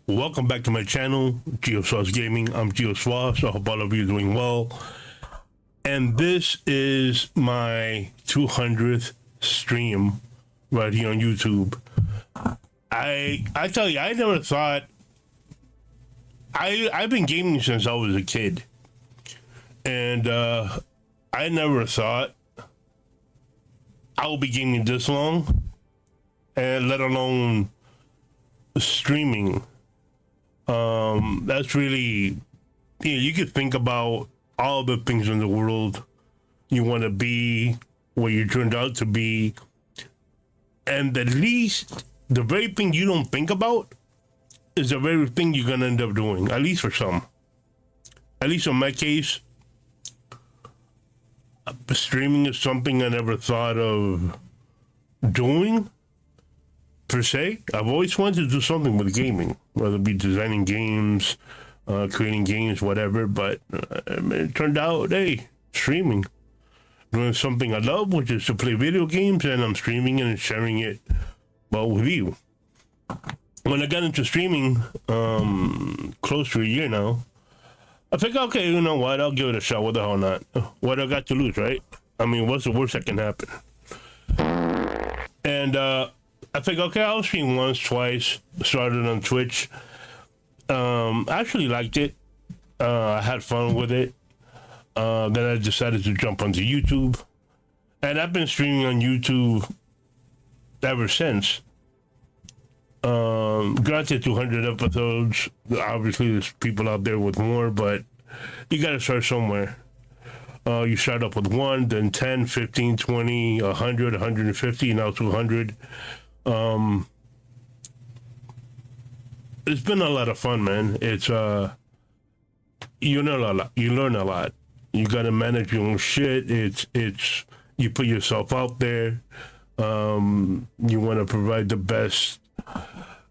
Welcome back to my channel, GeoSwasGaming. I'm GeoSwas. I hope all of you are doing well. And this is my 200th stream right here on YouTube. I tell you, I never thought I've been gaming since I was a kid, and I never thought I would be gaming this long, and let alone streaming. That's really, you could think about all the things in the world you want to be, what you turned out to be, and the very thing you don't think about is the very thing you're going to end up doing, at least for some. At least in my case, streaming is something I never thought of doing, per se. I've always wanted to do something with gaming, whether it be designing games, creating games, whatever, but it turned out, hey, streaming. Doing something I love, which is to play video games, and I'm streaming and sharing it, well, with you. When I got into streaming, close to a year now, I think, okay, you know what, I'll give it a shot, what the hell not? What I got to lose, right? I mean, what's the worst that can happen? And I think, okay, I'll stream once, twice, started on Twitch. I actually liked it. I had fun with it. Then I decided to jump onto YouTube. And I've been streaming on YouTube ever since. Granted, 200 episodes. Obviously, there's people out there with more, but you got to start somewhere. You start up with 1, then 10, 15, 20, 100, 150, now 200. It's been a lot of fun, man. It's you learn a lot. You learn a lot. You got to manage your own shit. It's you put yourself out there. You want to provide the best,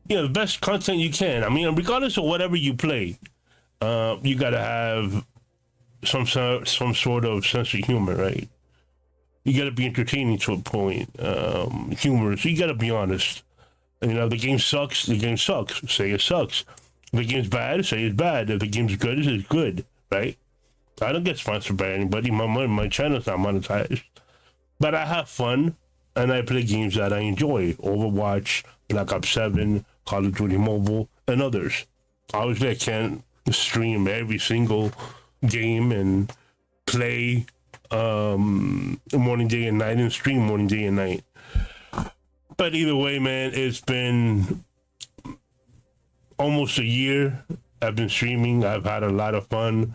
the best content you can. I mean, regardless of whatever you play, you got to have some sort of sense of humor, right? You got to be entertaining to a point. Humorous. You got to be honest. You know, the game sucks. The game sucks. Say it sucks. If the game's bad, say it's bad. If the game's good, it's good, right? I don't get sponsored by anybody. My channel's not monetized, but I have fun and I play games that I enjoy. Overwatch, Black Ops 7, Call of Duty Mobile, and others. Obviously, I can't stream every single game and play morning, day, and night, and stream morning, day, and night. But either way, man, it's been almost a year I've been streaming. I've had a lot of fun.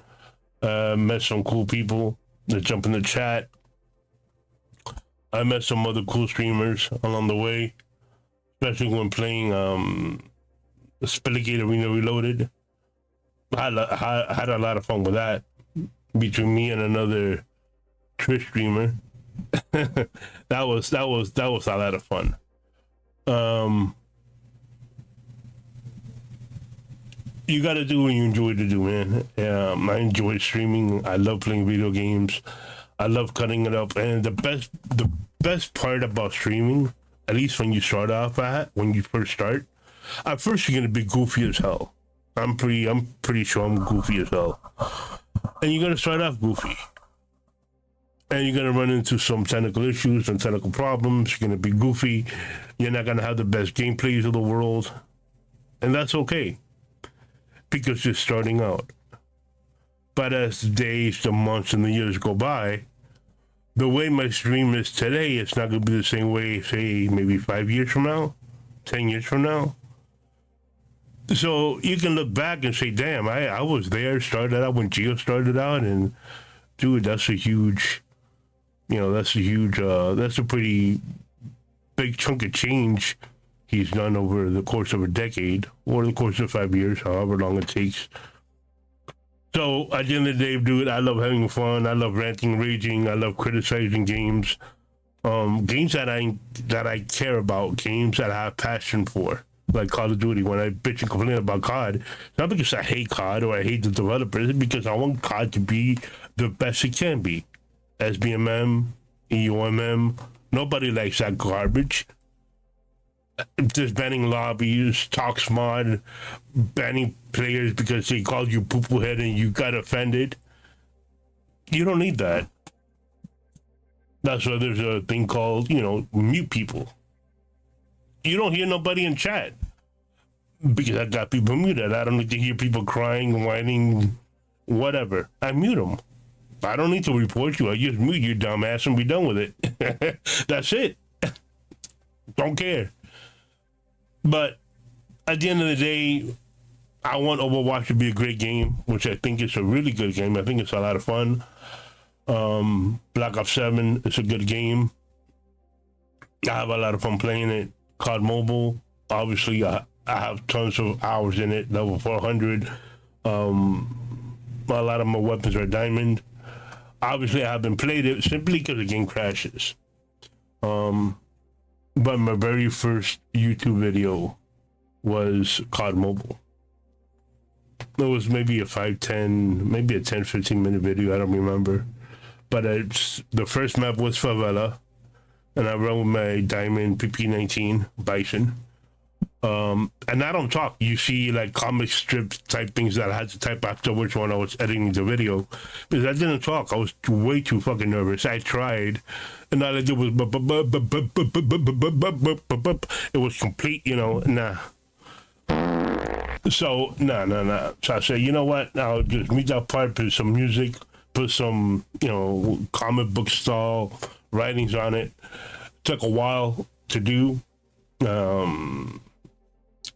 Met some cool people that jump in the chat. I met some other cool streamers along the way, especially when playing Spilligate Arena Reloaded. I had a lot of fun with that between me and another Twitch streamer. that was a lot of fun. You got to do what you enjoy to do, man. I enjoy streaming. I love playing video games. I love cutting it up. And the best part about streaming, at least when you start off when you first start, at first you're gonna be goofy as hell. I'm pretty sure I'm goofy as hell. And you're gonna start off goofy. And you're gonna run into some technical issues and technical problems. You're gonna be goofy. You're not gonna have the best gameplays of the world. And that's okay, because you're starting out. But as the days, the months, and the years go by, the way my stream is today, it's not going to be the same way, say, maybe 5 years from now, 10 years from now. So you can look back and say, damn, I was there, started out when Geo started out, and dude, that's a huge, that's a pretty big chunk of change he's done over the course of a decade, or the course of 5 years, however long it takes. So at the end of the day, dude, I love having fun. I love ranting, raging. I love criticizing games, games that I care about, games that I have passion for, like Call of Duty. When I bitch and complain about CoD, it's not because I hate CoD or I hate the developers. It's because I want CoD to be the best it can be. SBMM, EOMM, nobody likes that garbage. just banning lobbies, talks mod, banning players because they called you poo-poo head and you got offended. You don't need that. That's why there's a thing called, mute people. You don't hear nobody in chat because I got people muted. I don't need to hear people crying, whining, whatever. I mute them. I don't need to report you. I just mute you, dumbass, and be done with it. That's it. Don't care. But at the end of the day, I want Overwatch to be a great game, which I think is a really good game. I think it's a lot of fun. Black Ops 7 is a good game. I have a lot of fun playing it. CoD Mobile, obviously, I have tons of hours in it, level 400. A lot of my weapons are diamond. Obviously, I haven't played it simply because the game crashes. But my very first YouTube video was CoD Mobile. It was maybe a 5-10, maybe a 10-15 minute video, I don't remember. But the first map was Favela, and I run with my Diamond PP19 Bison. And I don't talk. You see like comic strip type things that I had to type after which one I was editing the video. Because I didn't talk. I was way too fucking nervous. I tried. And all I did was it was complete, nah. So, nah. So I said, you know what? I'll just meet that part, put some music, put some, comic book style writings on it. Took a while to do.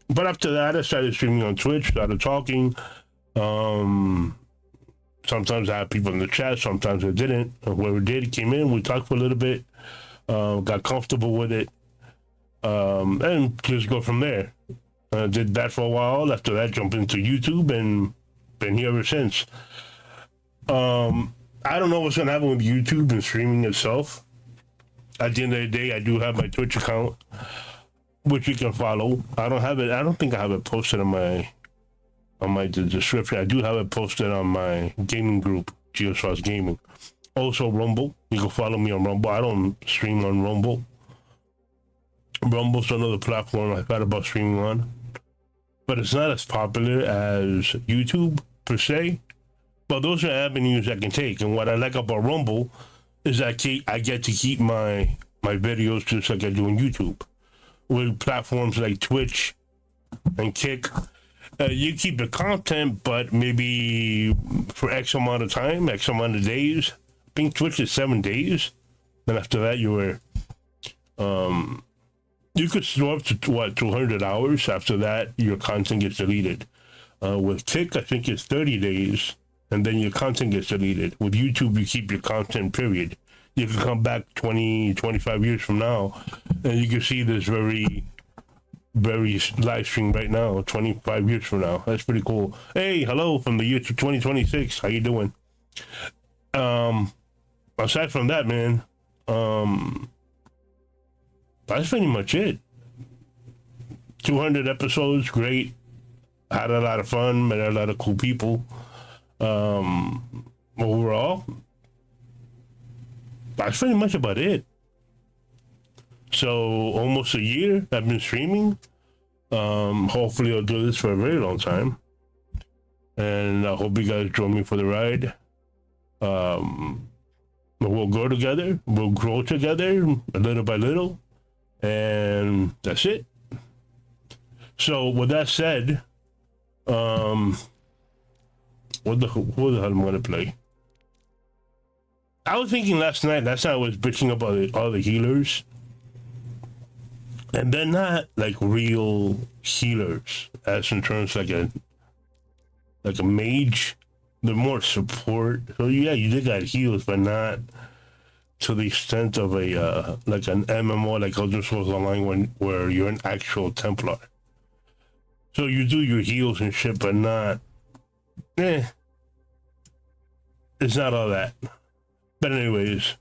But after that, I started streaming on Twitch, started talking. Sometimes I had people in the chat, sometimes I didn't. Whoever did came in, we talked for a little bit, got comfortable with it, and just go from there. Did that for a while. After that, jumped into YouTube and been here ever since. I don't know what's going to happen with YouTube and streaming itself. At the end of the day, I do have my Twitch account, which you can follow. I don't think I have it posted on my description. I do have it posted on my gaming group, GeoSwasGaming. Also Rumble. You can follow me on Rumble. I don't stream on Rumble. Rumble's another platform I thought about streaming on, but it's not as popular as YouTube per se. But those are avenues I can take. And what I like about Rumble is that I get to keep my videos just like I do on YouTube. With platforms like Twitch and Kick, you keep the content, but maybe for X amount of time, X amount of days. I think Twitch is 7 days. Then after that, you could store up to 200 hours. After that, your content gets deleted. With Kick, I think it's 30 days, and then your content gets deleted. With YouTube, you keep your content, period. You can come back 20, 25 years from now, and you can see this very, very live stream right now, 25 years from now. That's pretty cool. Hey, hello from the year 2026. How you doing? Aside from that, man, that's pretty much it. 200 episodes, great. Had a lot of fun, met a lot of cool people. Overall, that's pretty much about it. So almost a year I've been streaming. Hopefully I'll do this for a very long time. And I hope you guys join me for the ride. We'll go together. We'll grow together little by little. And that's it. So with that said, what the hell am I gonna play? I was thinking last night I was bitching about all the healers. And they're not like real healers, as in terms like a mage. They're more support. So yeah, you did got heals, but not to the extent of a like an MMO like Elder Scrolls Online where you're an actual Templar. So you do your heals and shit, but not. It's not all that. But anyways,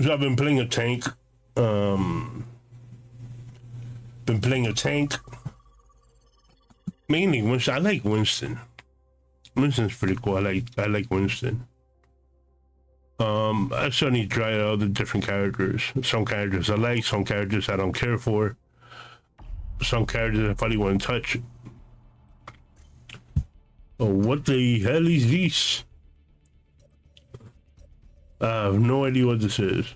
so I've been playing a tank. Mainly Winston. I like Winston. Winston's pretty cool. I like Winston. I certainly tried all the different characters. Some characters I like, some characters I don't care for. some characters I probably wouldn't touch. Oh, what the hell is this? I have no idea what this is.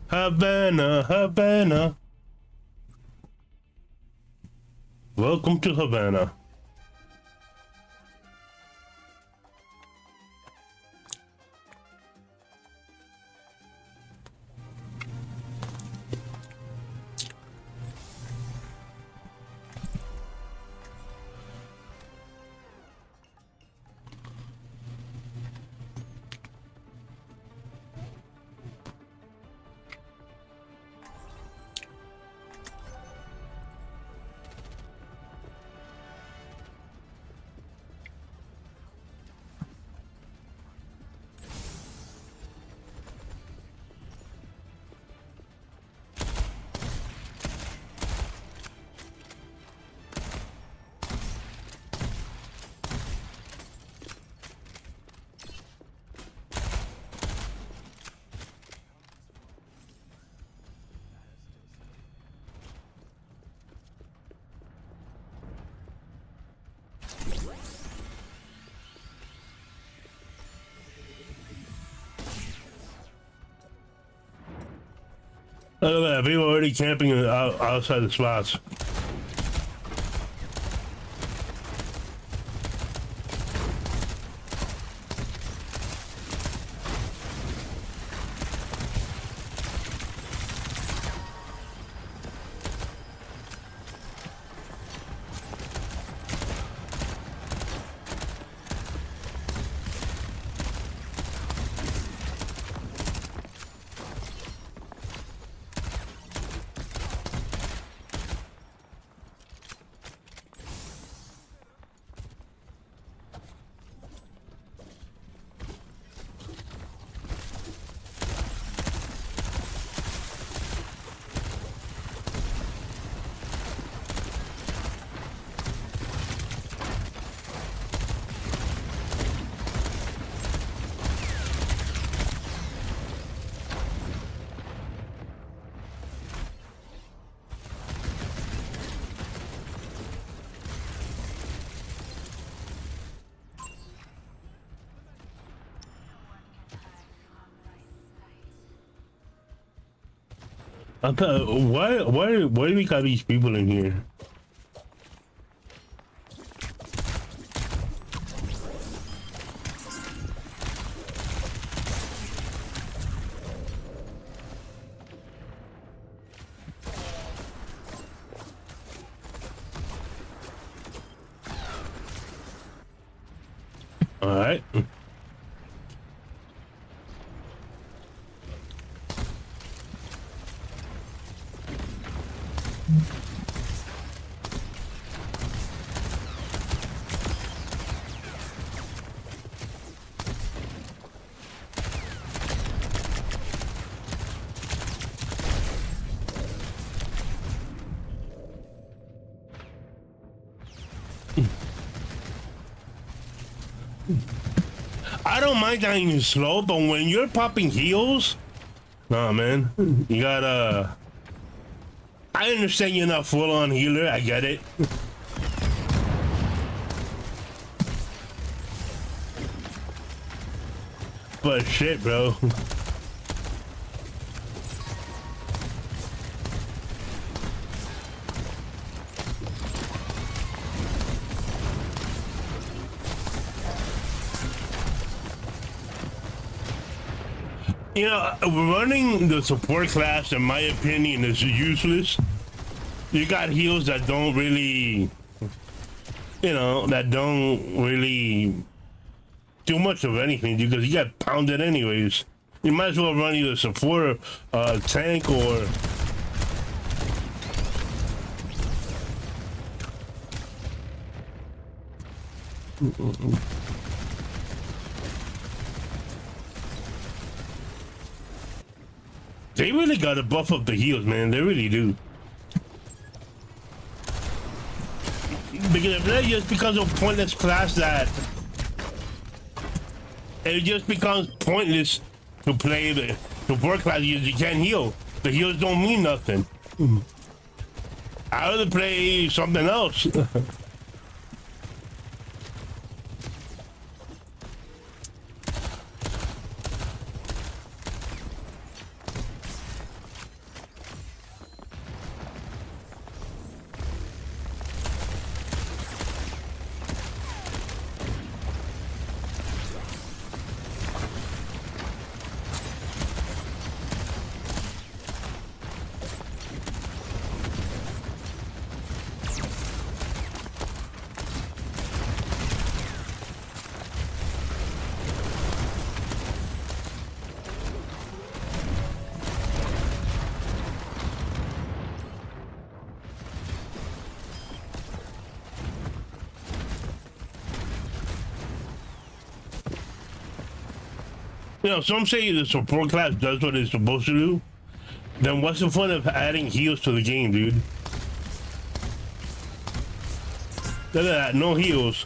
Havana, Havana. Welcome to Havana. Look at that, people already camping outside the spots. I thought, why do we got these people in here? All right. I don't mind dying slow, but when you're popping heals, nah, man, you gotta. I understand you're not full on healer. I get it. But shit, bro. You know, running the support class, in my opinion, is useless. You got heals that don't really, you know, that don't really do much of anything because you get pounded anyways. You might as well run either support, tank, or they really gotta buff up the heals, man. They really do. Because if that just becomes a pointless class that it just becomes pointless to play the support class because you can't heal. The heals don't mean nothing. I rather play something else. You know, some say the support class does what it's supposed to do. Then what's the fun of adding heals to the game, dude? Look at that, no heals.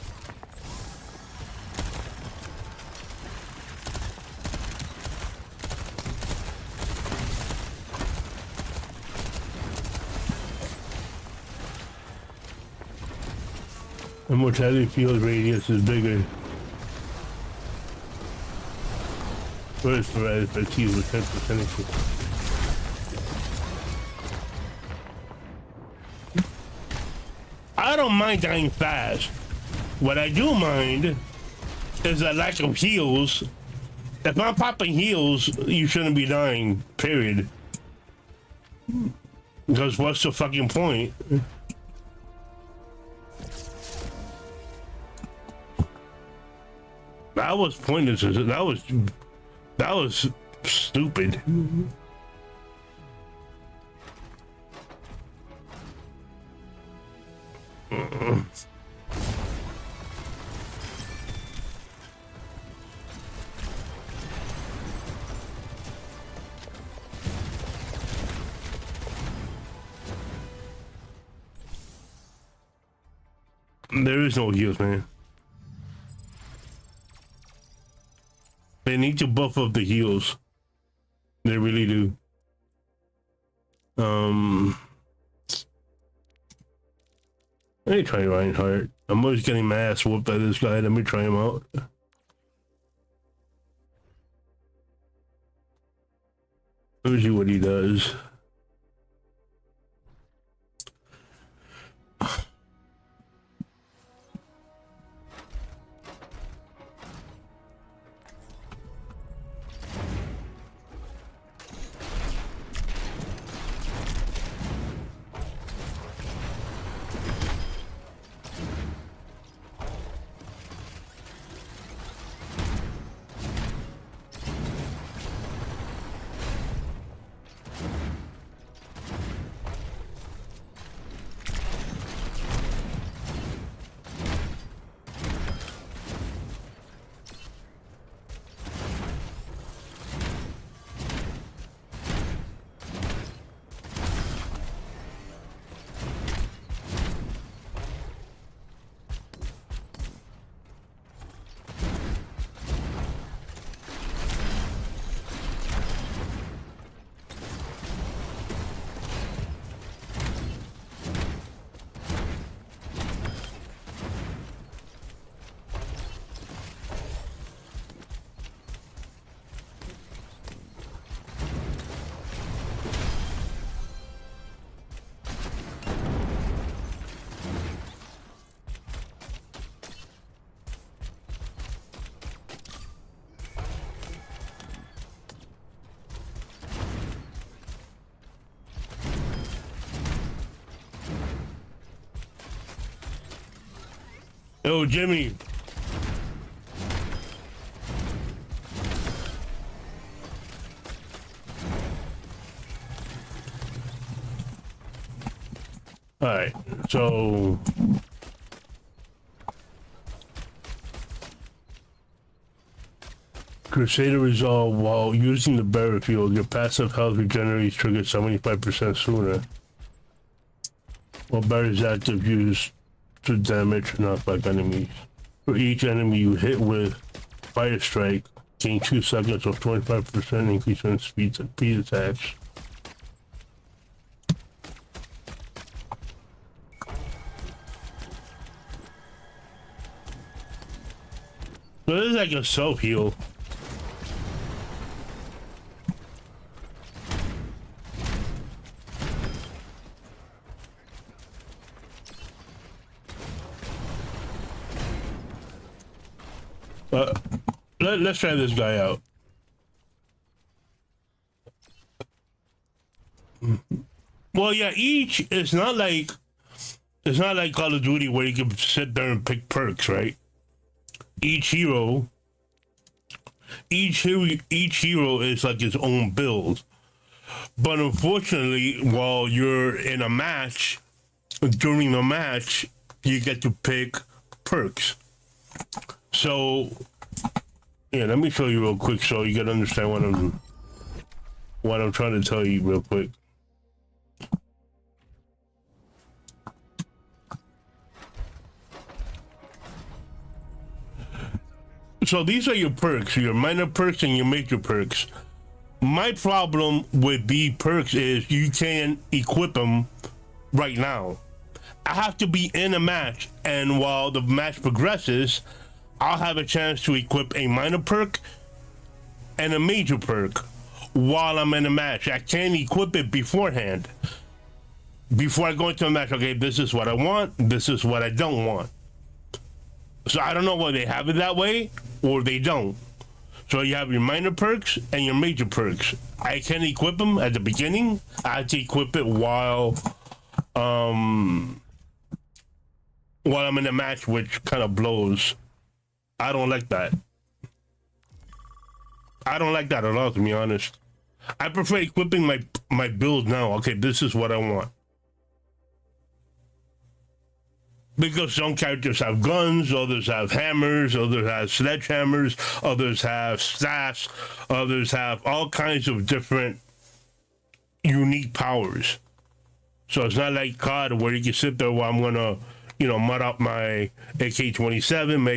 The mortality field radius is bigger. First provided by T with 10% increase. I don't mind dying fast. What I do mind is the lack of heals. If I'm popping heals, you shouldn't be dying, period. Because what's the fucking point? That was pointless. That was stupid. There is no heals, man. They need to buff up the heals. They really do. Let me try Reinhardt. I'm always getting my ass whooped by this guy. Let me try him out. Let me see what he does. Yo, Jimmy. All right, so Crusader Resolve, while using the battlefield, your passive health regenerates triggered 75% sooner. While Barrier is active, use to damage knockback enemies. For each enemy you hit with Fire Strike, gain 2 seconds of 25% increase in speed attacks. like a self heal. Let's try this guy out. Well, yeah, it's not like Call of Duty where you can sit there and pick perks, right? Each hero is like its own build. But unfortunately, while you're in a match, during the match, you get to pick perks. So, yeah, let me show you real quick so you can understand what I'm trying to tell you real quick. So these are your perks, your minor perks and your major perks. My problem with the perks is you can't equip them right now. I have to be in a match, and while the match progresses, I'll have a chance to equip a minor perk and a major perk while I'm in a match. I can't equip it beforehand. Before I go into a match, okay, this is what I want, this is what I don't want. So I don't know whether they have it that way or they don't. So you have your minor perks and your major perks. I can equip them at the beginning. I have to equip it while I'm in a match, which kind of blows. I don't like that. I don't like that at all, to be honest. I prefer equipping my build now. Okay, this is what I want. Because some characters have guns, others have hammers, others have sledgehammers, others have staffs, others have all kinds of different unique powers. So it's not like CoD where you can sit there while I'm gonna, mud up my AK-27, my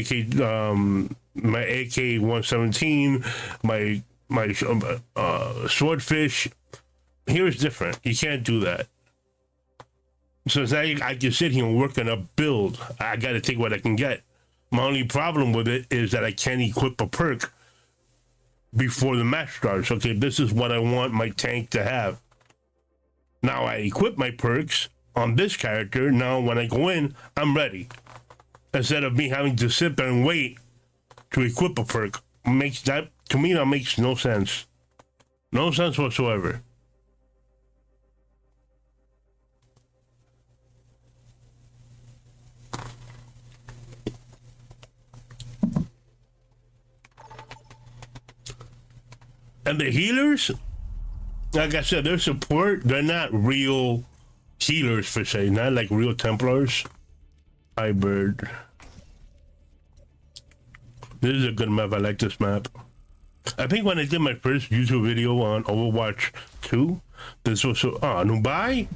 AK-117, my swordfish. Here's different. You can't do that. So it's like I can sit here and work on a build. I got to take what I can get. My only problem with it is that I can't equip a perk before the match starts. Okay, this is what I want my tank to have. Now I equip my perks on this character. Now when I go in, I'm ready. Instead of me having to sit there and wait to equip a perk. To me, that makes no sense. No sense whatsoever. And the healers, like I said, their support, they're not real healers per se, not like real Templars. Hi, bird. This is a good map. I like this map. I think when I did my first YouTube video on Overwatch 2, this was so... Nubai?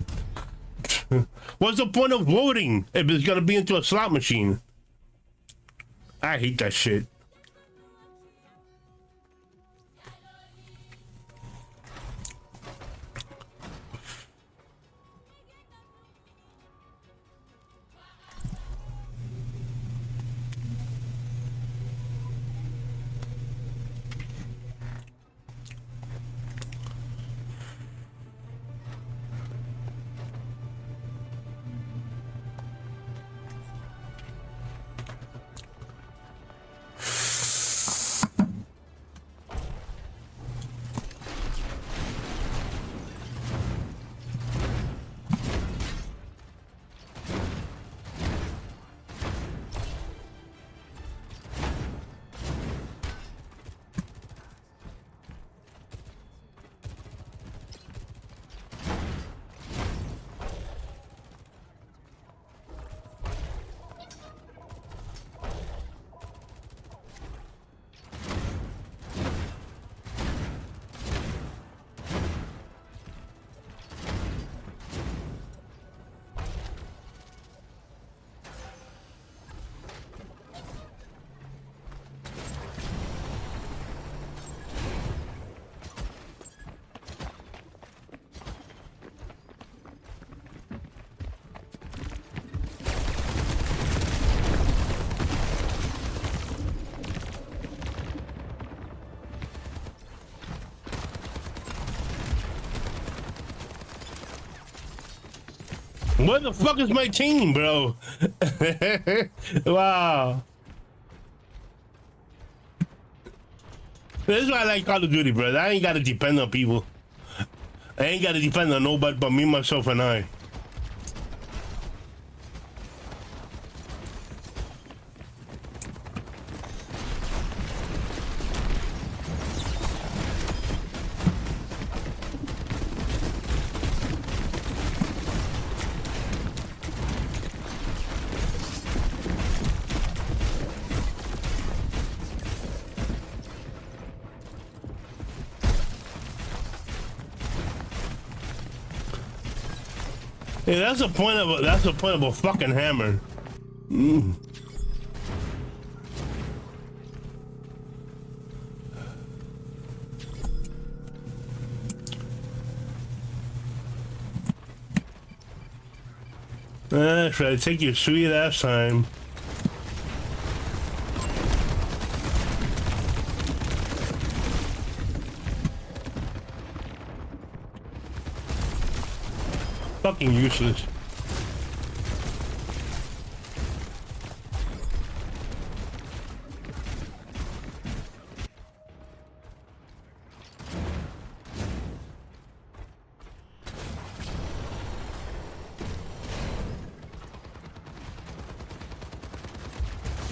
What's the point of voting if it's gonna be into a slot machine? I hate that shit. What the fuck is my team, bro? Wow. This is why I like Call of Duty, bro. I ain't gotta depend on people. I ain't gotta depend on nobody but me, myself, and I. Yeah, that's the point of a fucking hammer. That's right. Take your sweet ass time. Fucking useless.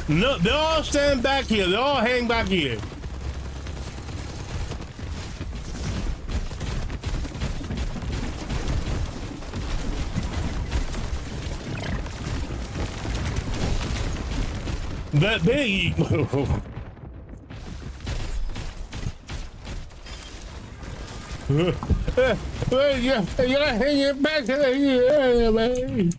No, they all stand back here. They all hang back here. That big. You gotta hang it back here, man.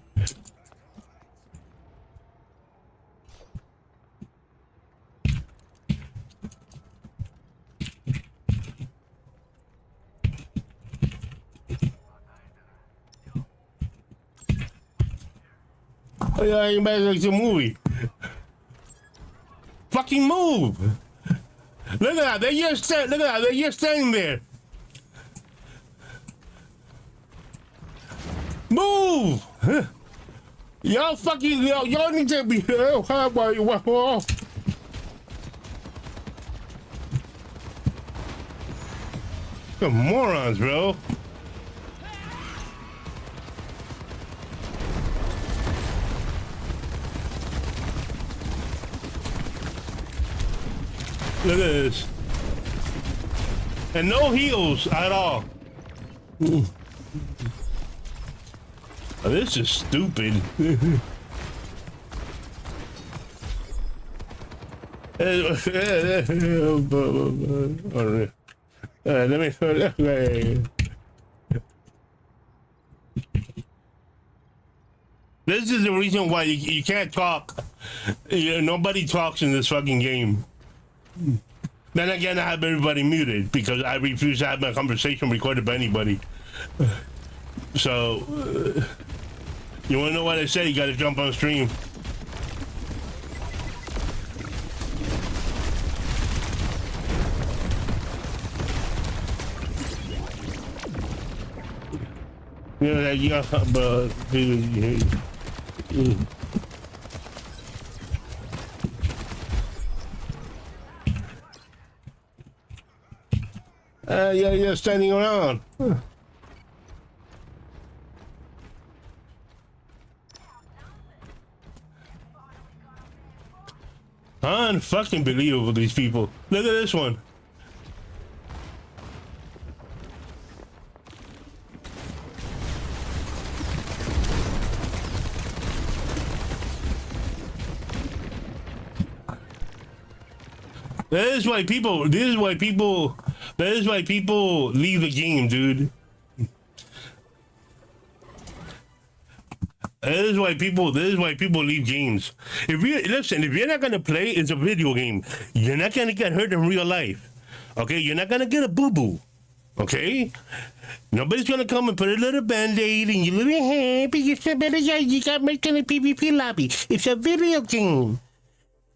You gotta hang back like some movie. Fucking move! Look at that! They're just standing there. Move! Y'all fucking y'all need to be. How about you? The morons, bro. Look at this. And no heals at all. Oh, this is stupid. Let me put it away. This is the reason why you can't talk. Nobody talks in this fucking game. Then again, I have everybody muted because I refuse to have my conversation recorded by anybody. So, you want to know what I say? You got to jump on stream. Yeah, you got but. You're standing around. Unfucking believable, these people. Look at this one. That is why people leave the game, dude. That is why people leave games. If you're not gonna play, it's a video game. You're not gonna get hurt in real life. Okay? You're not gonna get a boo-boo. Okay? Nobody's gonna come and put a little band-aid in your little hand because you got making a PvP lobby. It's a video game.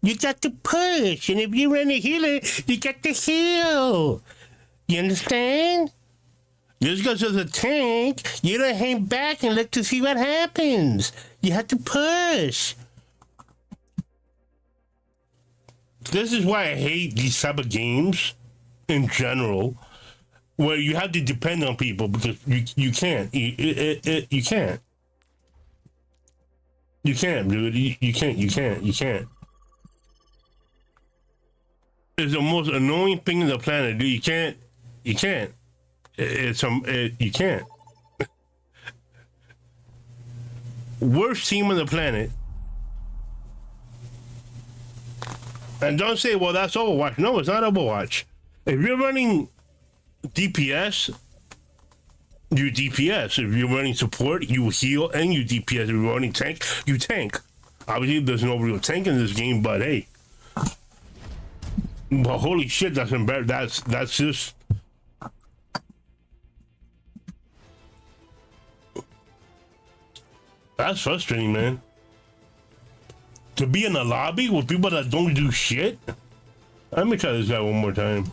You got to push, and if you're in a healer, you got to heal. You understand? Just because there's a tank, you don't hang back and look to see what happens. You have to push. This is why I hate these type of games in general, where you have to depend on people because you can't. You can't. You can't, dude. You can't. It's the most annoying thing on the planet, dude. You can't. You can't. You can't. Worst team on the planet. And don't say, well, that's Overwatch. No, it's not Overwatch. If you're running DPS, you DPS. If you're running support, you heal and you DPS. If you're running tank, you tank. Obviously, there's no real tank in this game, but hey. But holy shit, that's embarrassing. That's just... That's frustrating, man. To be in a lobby with people that don't do shit? Let me try this guy one more time.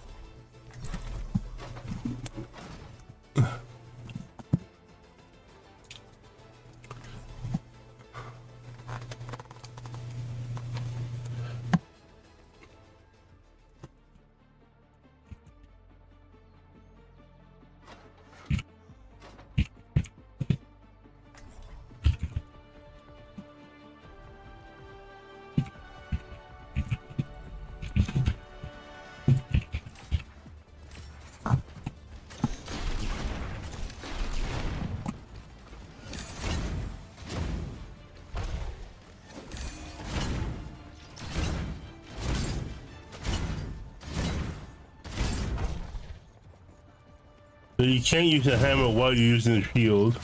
So you can't use a hammer while you're using the shield.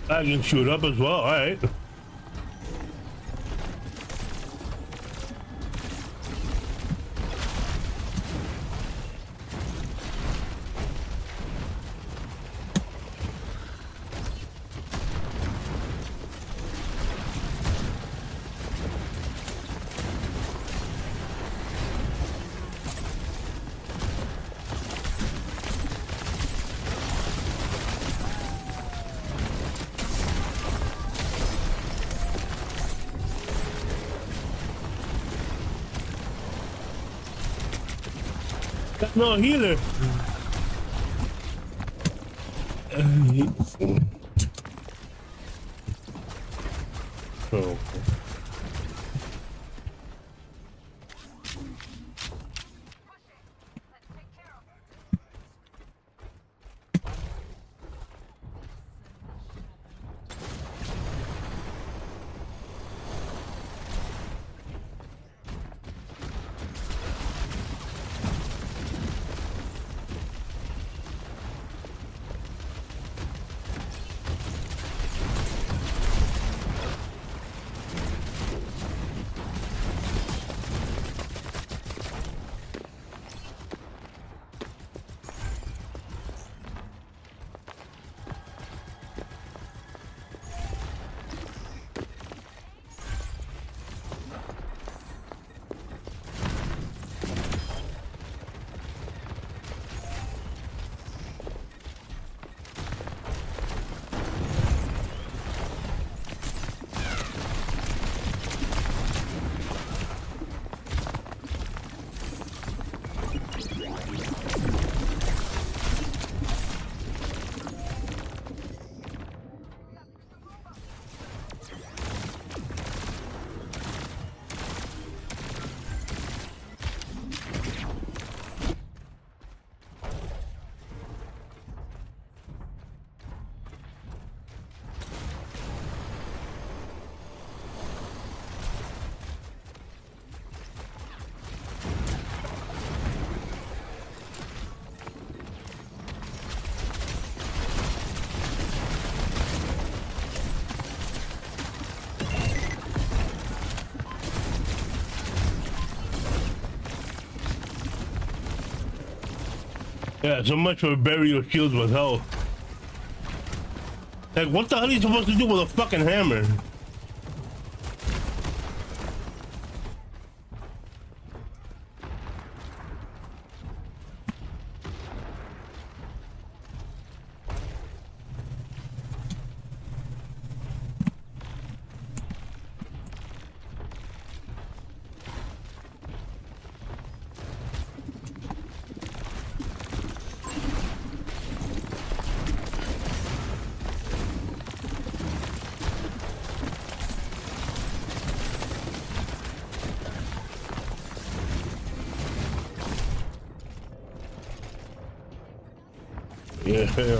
I can shoot up as well, alright. No healer. Oh. Yeah, so much for burial shields with health. Like, what the hell are you supposed to do with a fucking hammer? Yeah.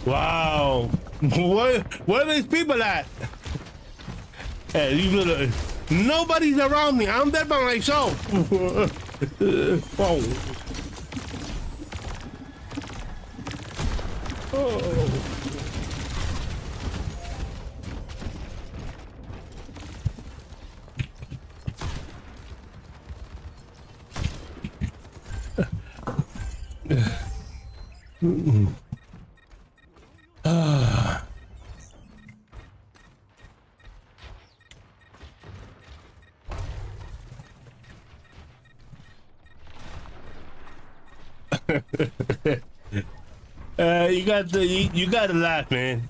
Wow. Where are these people at? Hey, these little, nobody's around me. I'm there by myself. Whoa. Oh. You got to laugh, man.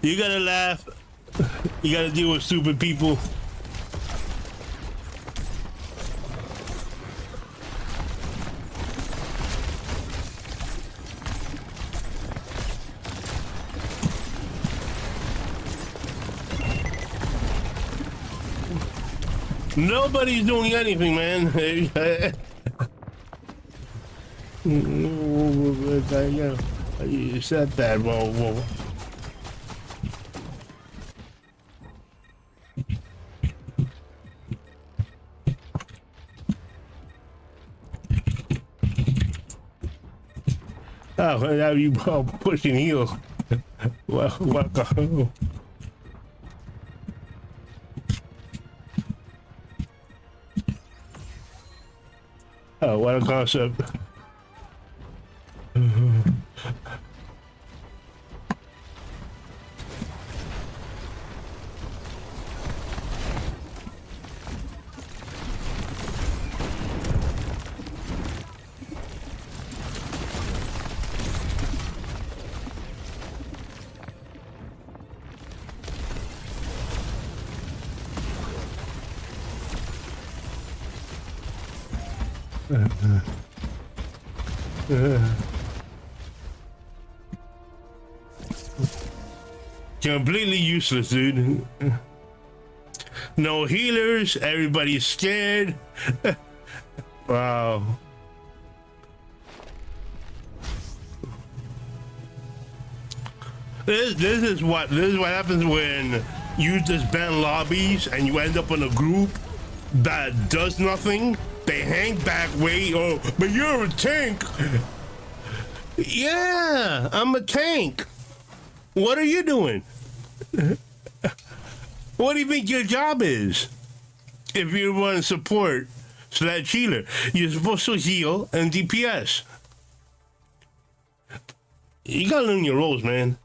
You gotta laugh. You gotta deal with stupid people. Nobody's doing anything, man. You said that. Whoa. Oh, now you pushing heels. Welcome. Oh, what a concept. Completely useless, dude. No healers, everybody's scared. Wow. This is what happens when you disband lobbies and you end up in a group that does nothing. They hang back, wait, oh, but you're a tank. Yeah, I'm a tank. What are you doing? What do you think your job is? If you want to support / healer, you're supposed to heal and DPS. You gotta learn your roles, man.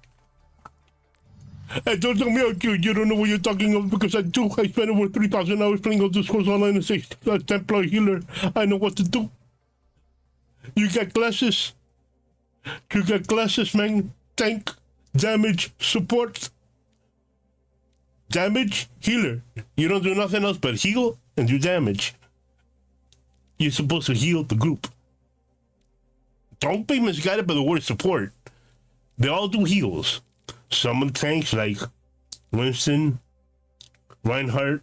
Hey, don't tell me out you don't know what you're talking about because I do. I spent over 3,000 hours playing Elder Scrolls Online as a Templar healer. I know what to do. You got glasses. You got glasses, man. Tank, damage, support. Damage, healer. You don't do nothing else but heal and do damage. You're supposed to heal the group. Don't be misguided by the word support. They all do heals. Some of the tanks like Winston, Reinhardt,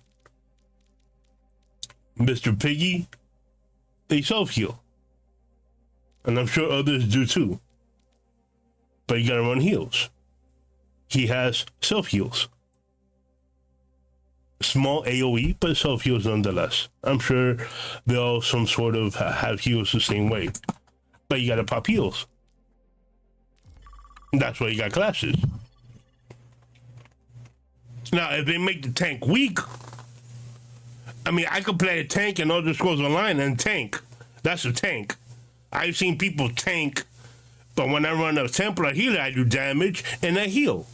Mr. Piggy, they self-heal. And I'm sure others do too. But you gotta run heals. He has self-heals. Small AoE, but self-heals nonetheless. I'm sure they'll some sort of have heals the same way. But you gotta pop heals. That's why you got classes. Now, if they make the tank weak, I mean, I could play a tank in Elder Scrolls Online and tank. That's a tank. I've seen people tank, but when I run a Templar healer, I do damage and I heal.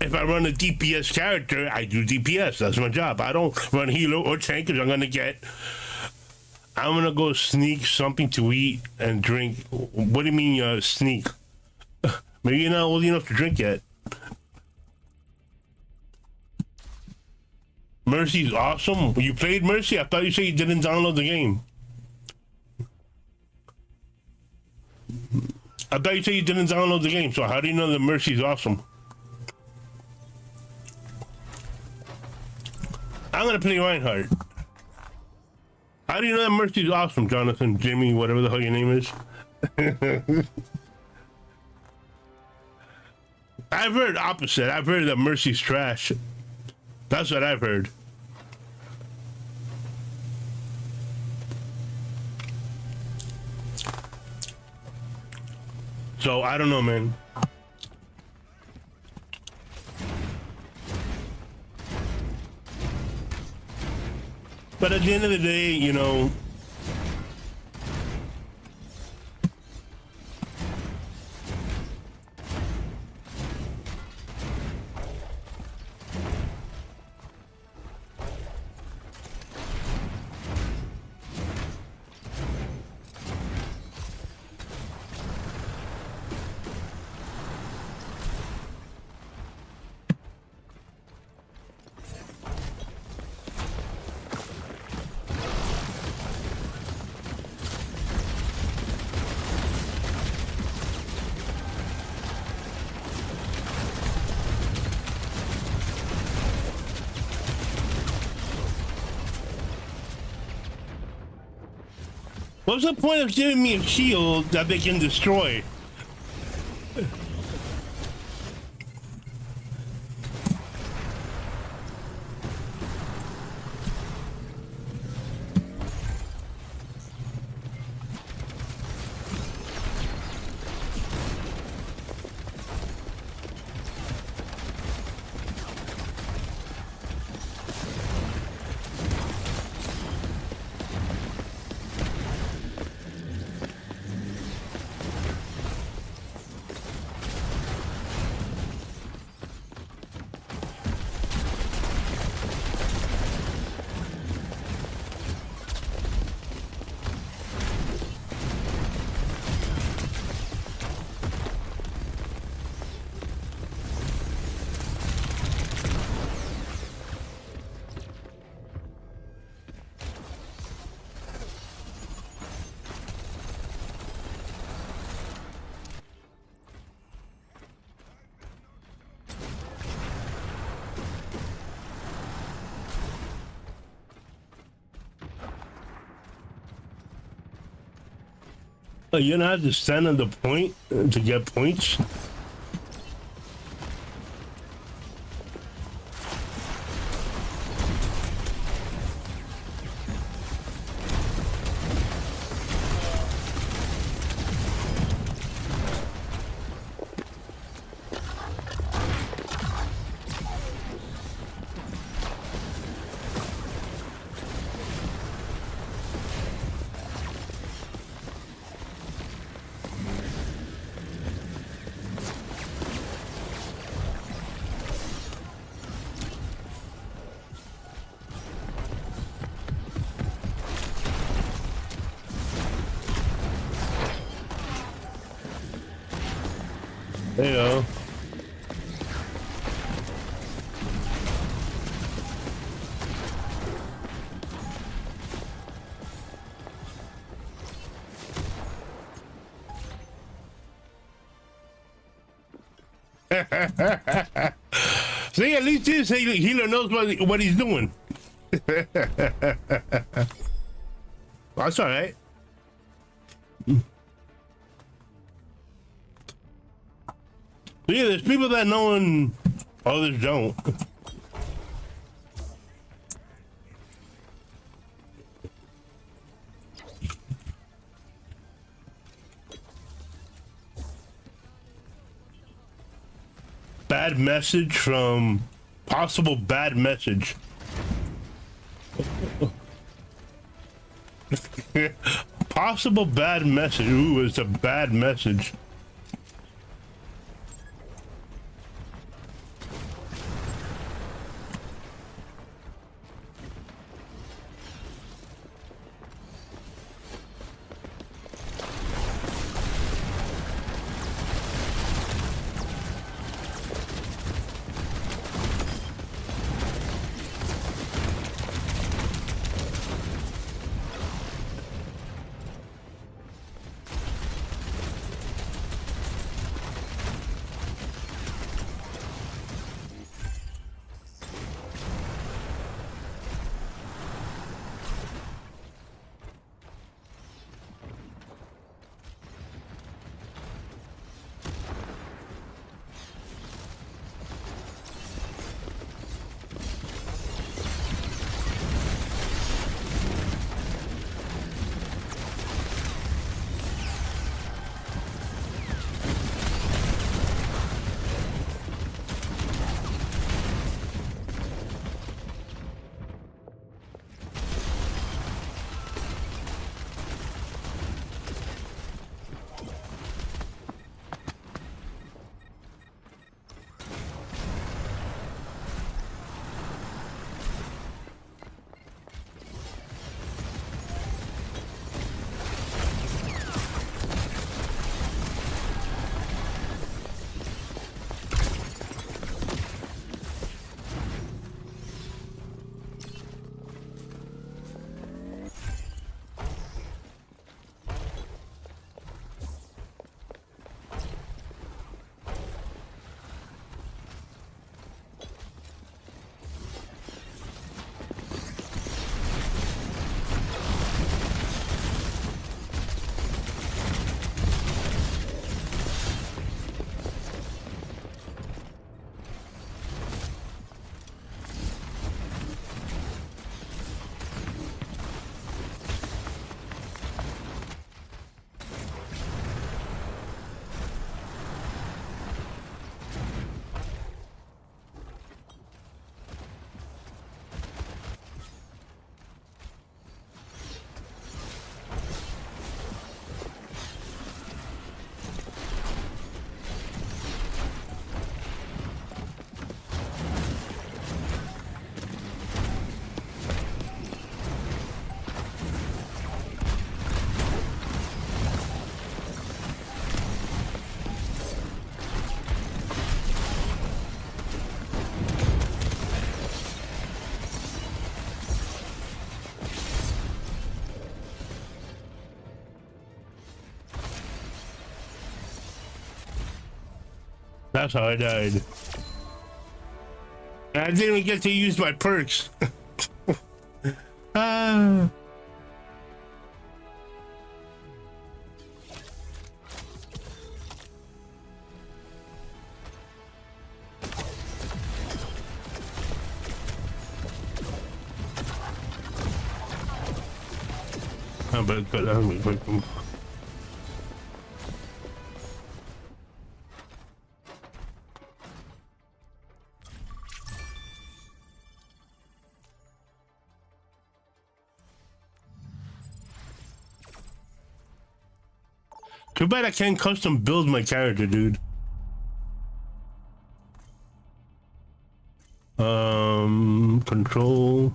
If I run a DPS character, I do DPS. That's my job. I don't run healer or tank because I'm going to go sneak something to eat and drink. What do you mean sneak? Maybe you're not old enough to drink yet. Mercy's awesome. You played Mercy? I thought you said you didn't download the game. I thought you said you didn't download the game, so how do you know that Mercy's awesome? I'm gonna play Reinhardt. How do you know that Mercy's awesome, Jonathan, Jimmy, whatever the hell your name is? I've heard opposite. I've heard that Mercy's trash. That's what I've heard. So, I don't know, man. But at the end of the day, you know, what's the point of giving me a shield that they can destroy? You don't have to stand on the point to get points. you go. See, at least this healer knows what he's doing. That's all right. Yeah, there's people that know and others don't. Bad message from possible bad message. Possible bad message. Ooh, it's a bad message. That's how I died. And I didn't even get to use my perks. Ah. But too bad I can't custom build my character, dude. Control.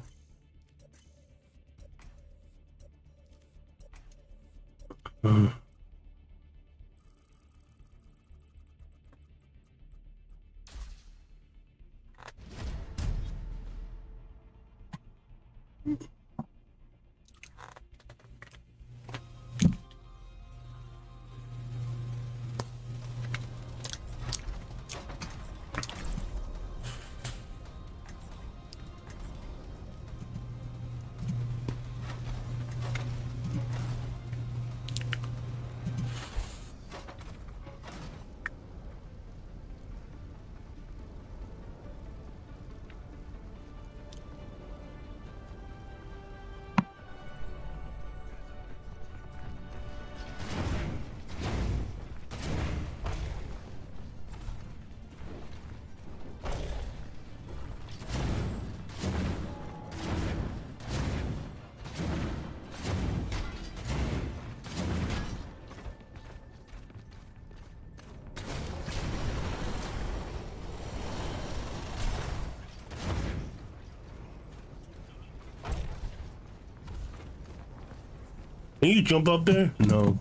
Can you jump up there? No.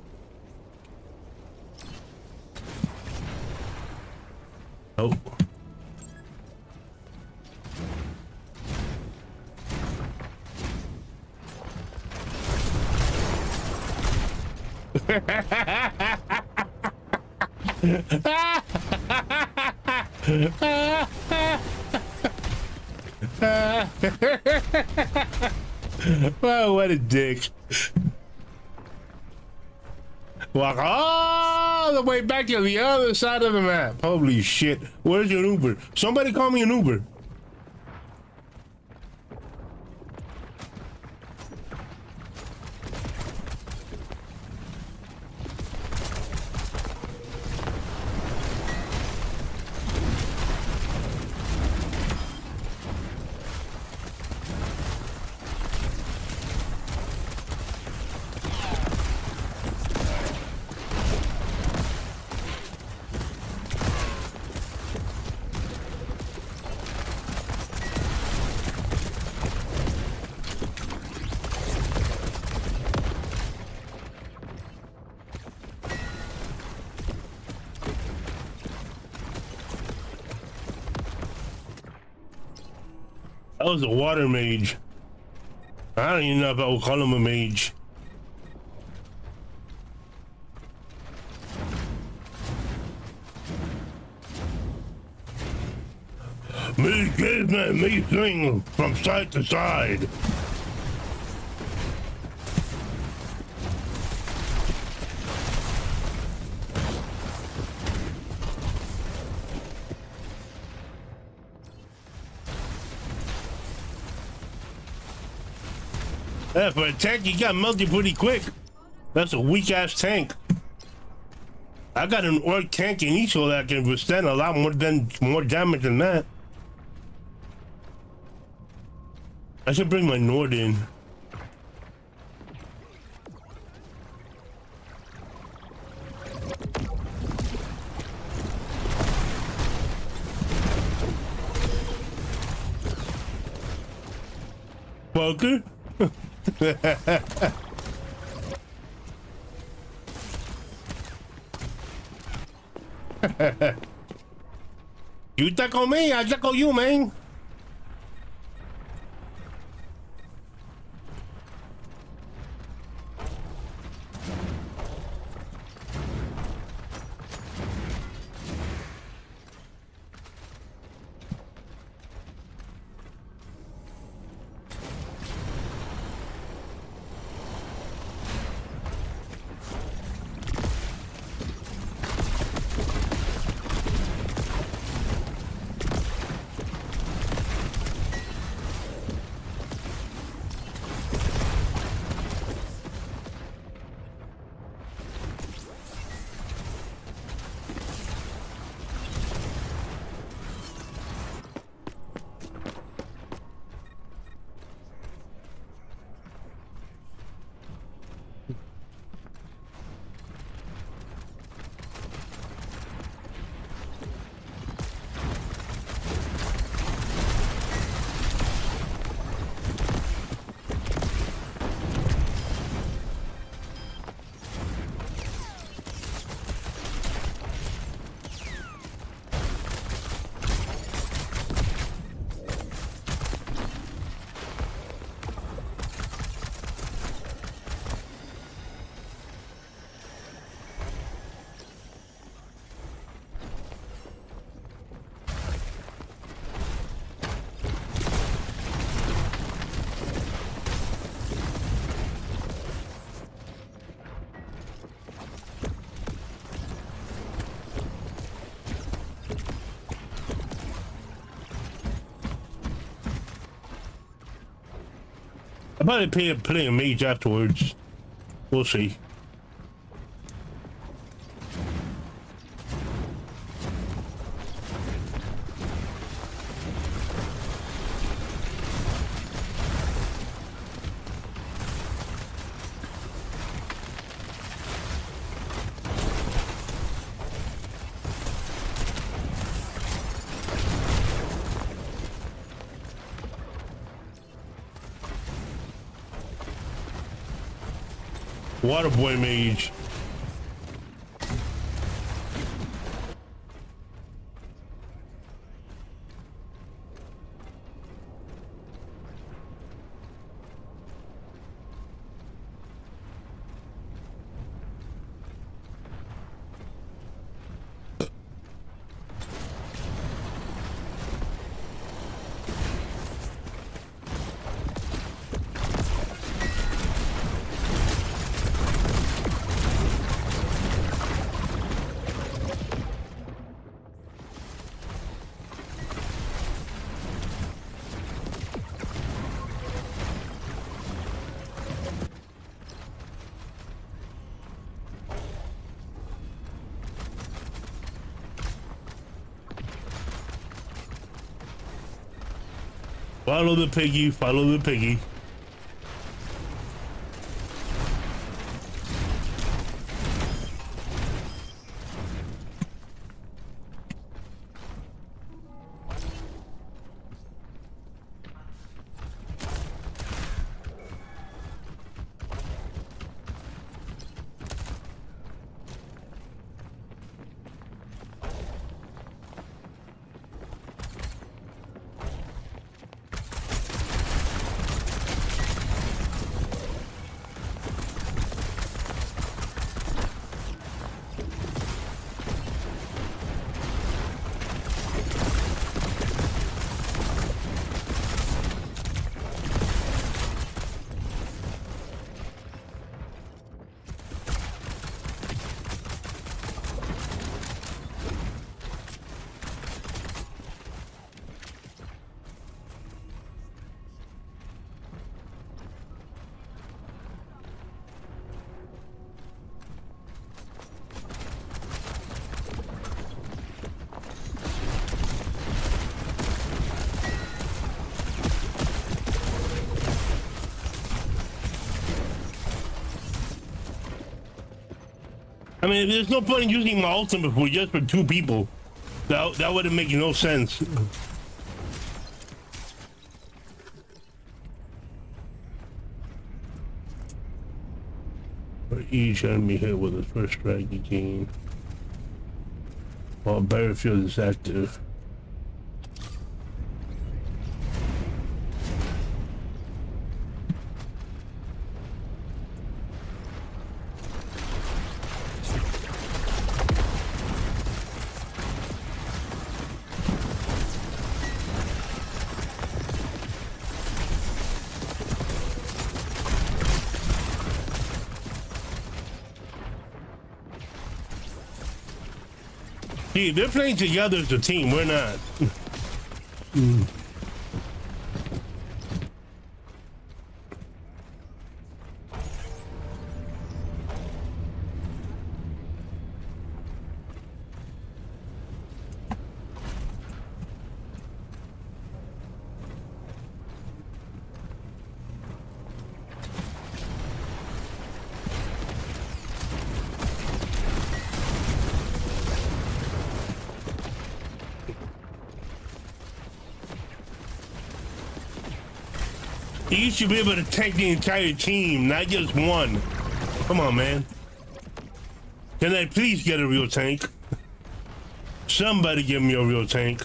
Oh. Oh, what a dick. Walk all the way back to the other side of the map. Holy shit. Where's your Uber? Somebody call me an Uber. That was a water mage. I don't even know if I would call him a mage. Me caveman, me swing from side to side. Yeah, for a tank, you got melted pretty quick. That's a weak ass tank. I got an orc tank in Eco that can withstand a lot more damage than that. I should bring my Nord in. Fucker. You tackle me, I tackle you, man. I probably play a mage afterwards. We'll see. Water boy mage. Follow the piggy, follow the piggy. I mean, there's no point in using my ultimate for just for 2 people. That wouldn't make no sense. For each enemy hit with the first strike you gain, while battlefield is active. See, they're playing together as a team. We're not. You should be able to tank the entire team, not just one. Come on, man. Can I please get a real tank? Somebody give me a real tank.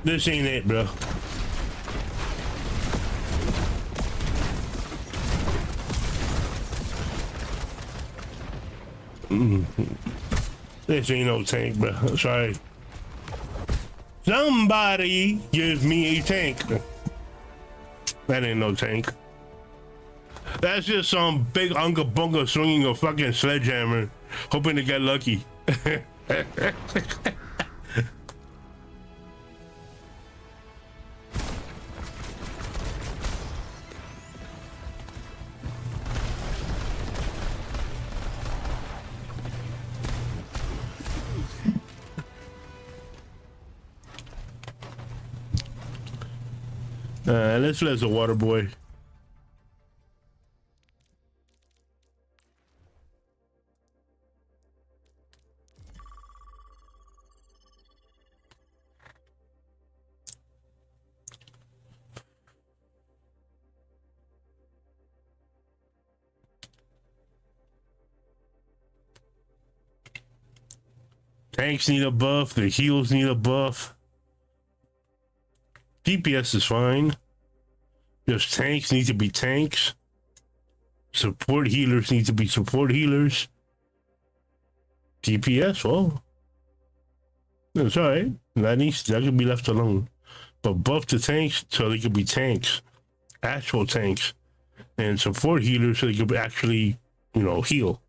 This ain't it, bro. This ain't no tank, bro. Sorry. Somebody give me a tank. That ain't no tank. That's just some big Unga Bunga swinging a fucking sledgehammer, hoping to get lucky. Let's let the water boy. Tanks need a buff. The heals need a buff. DPS is fine. Just tanks need to be tanks. Support healers need to be support healers. DPS, well, that's all right. That can be left alone. But buff the tanks so they could be tanks, actual tanks, and support healers so they could actually, heal.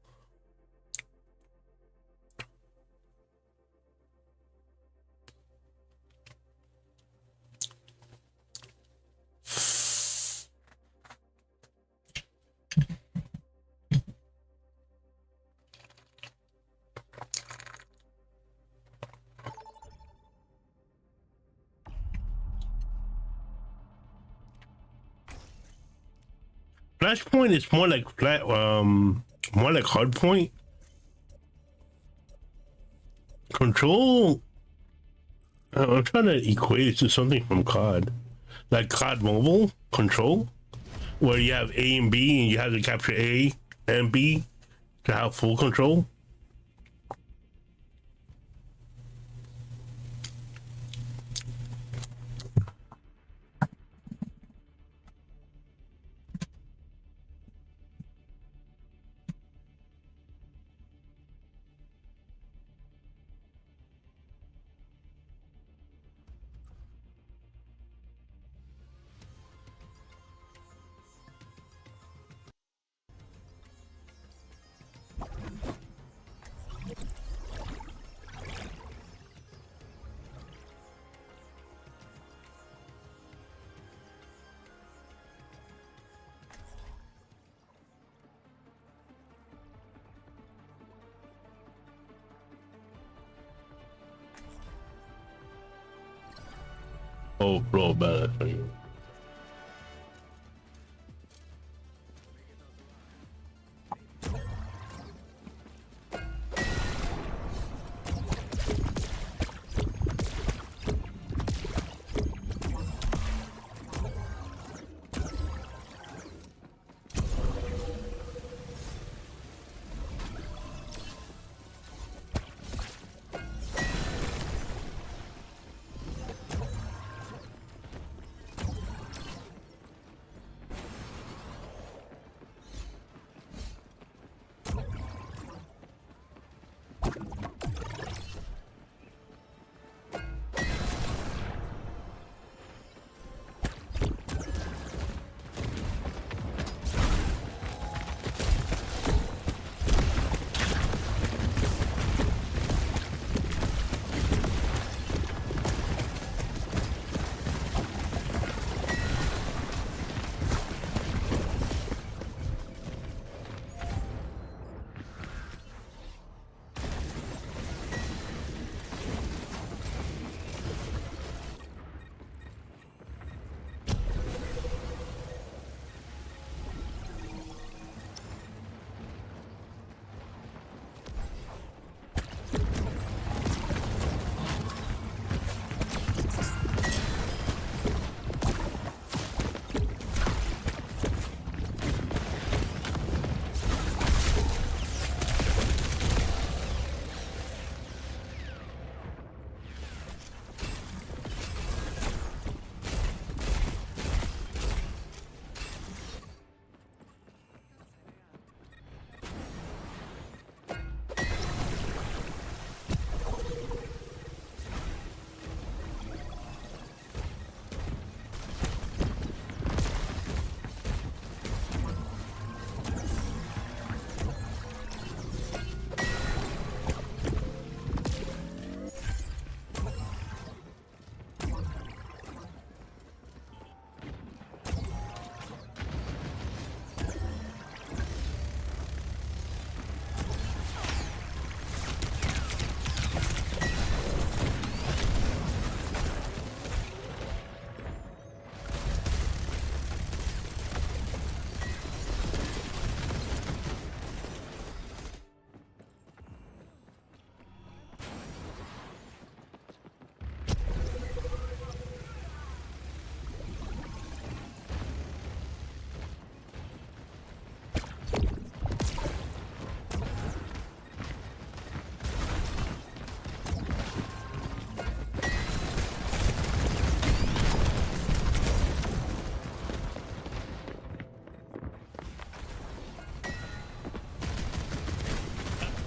Flashpoint is more like more like hardpoint. Control. I'm trying to equate it to something from COD, like COD Mobile Control, where you have A and B, and you have to capture A and B to have full control. Oh, bro, bad for you.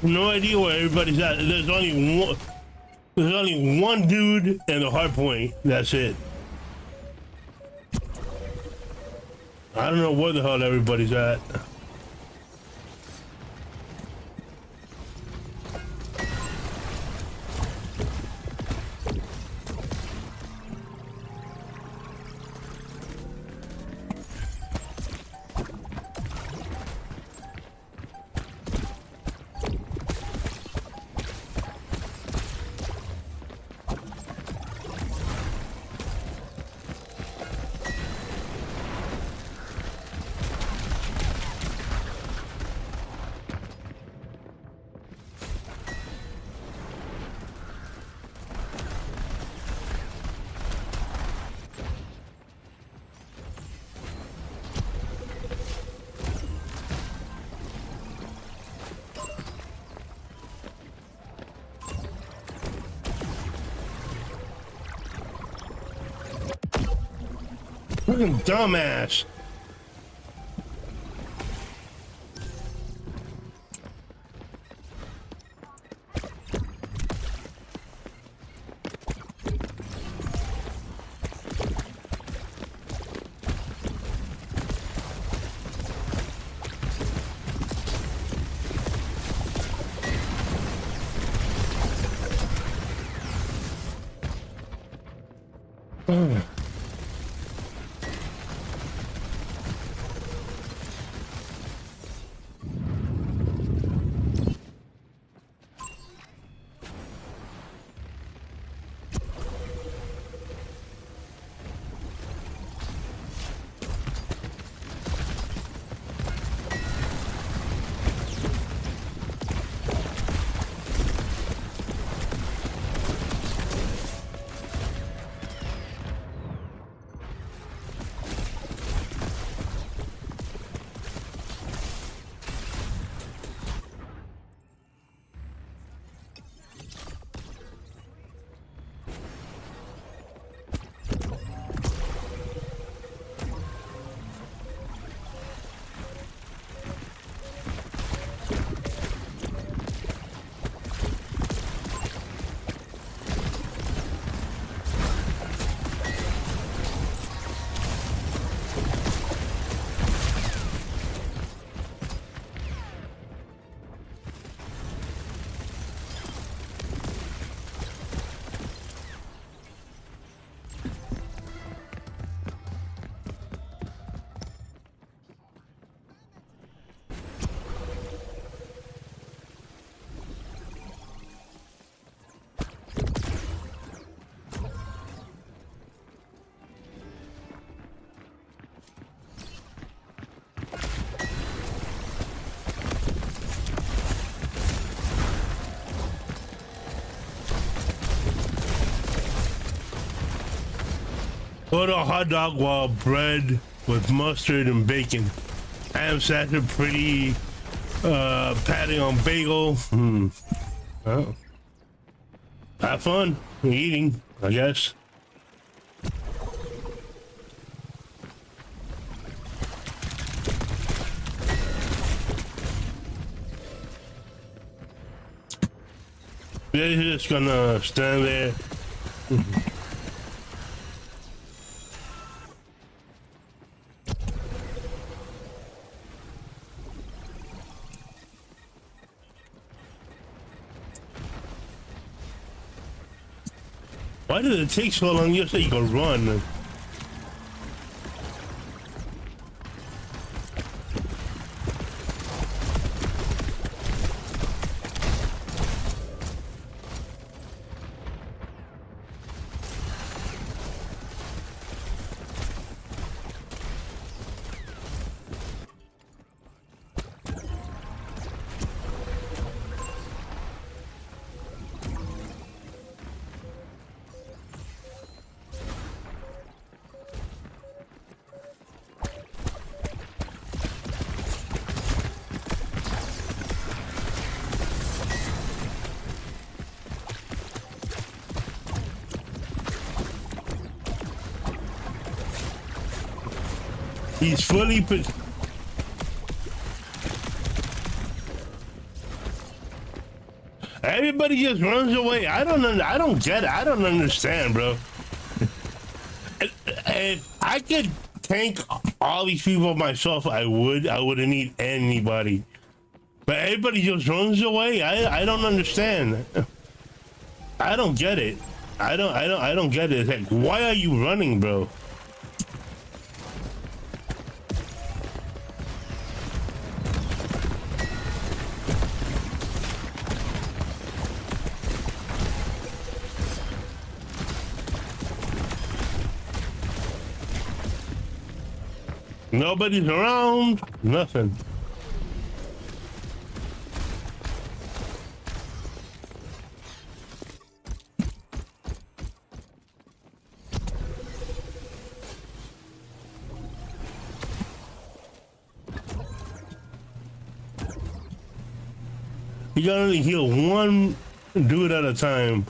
No idea where everybody's at. There's only one. There's only one dude and the hard point. That's it. I don't know where the hell everybody's at. Fucking dumbass. Order a hot dog while bread with mustard and bacon. Ham sandwich, pretty patty on bagel. Oh. Have fun eating, I guess. They're just gonna stand there. Why did it take so long? You said you could run. He's fully put. Everybody just runs away. I don't get it. I don't understand, bro. If I could tank all these people myself, I would. I wouldn't need anybody. But everybody just runs away. I don't understand. I don't get it. I don't get it. It's like, why are you running, bro? Nobody's around. Nothing. You gotta only heal one dude at a time.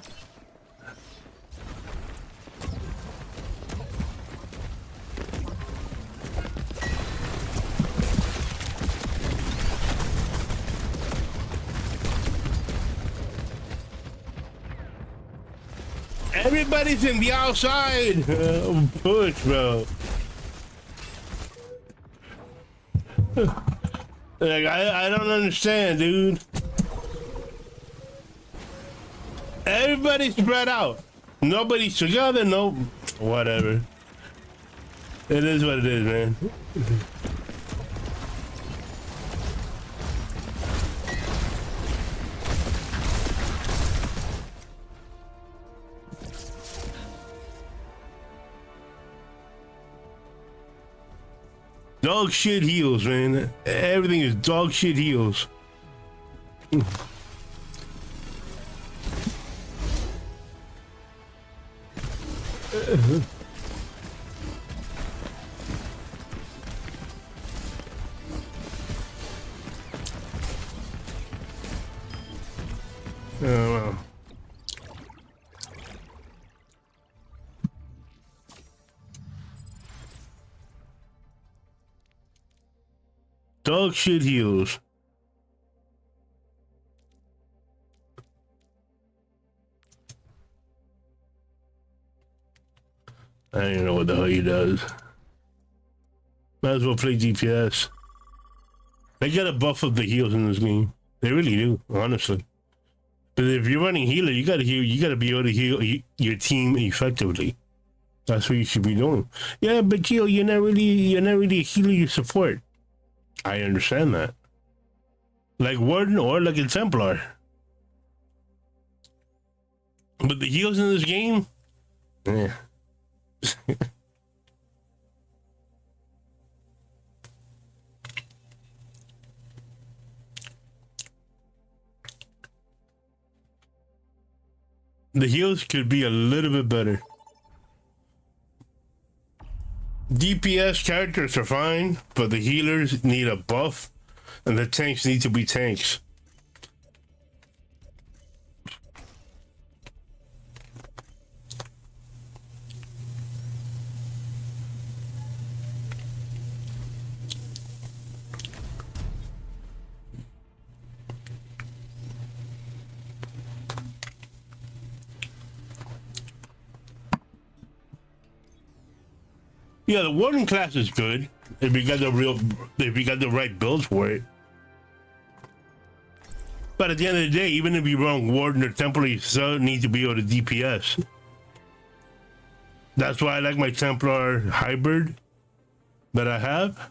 Everybody's in the outside. Push, bro. Like, I don't understand, dude. Everybody's spread out. Nobody's together, no. Whatever. It is what it is, man. Dog shit heals, man. Everything is dog shit heals. Oh, wow. Dog shit heals. I don't even know what the hell he does. Might as well play DPS. They gotta buff up the heals in this game. They really do, honestly. But if you're running healer, you gotta heal. You gotta be able to heal your team effectively. That's what you should be doing. Yeah, but Geo, you're not really a healer. You support. I understand that. Like Warden or like a Templar. But the heals in this game, yeah. The heals could be a little bit better. DPS characters are fine, but the healers need a buff, and the tanks need to be tanks. Yeah, the Warden class is good if you got the right builds for it. But at the end of the day, even if you run Warden or Templar, you still need to be able to DPS. That's why I like my Templar hybrid that I have.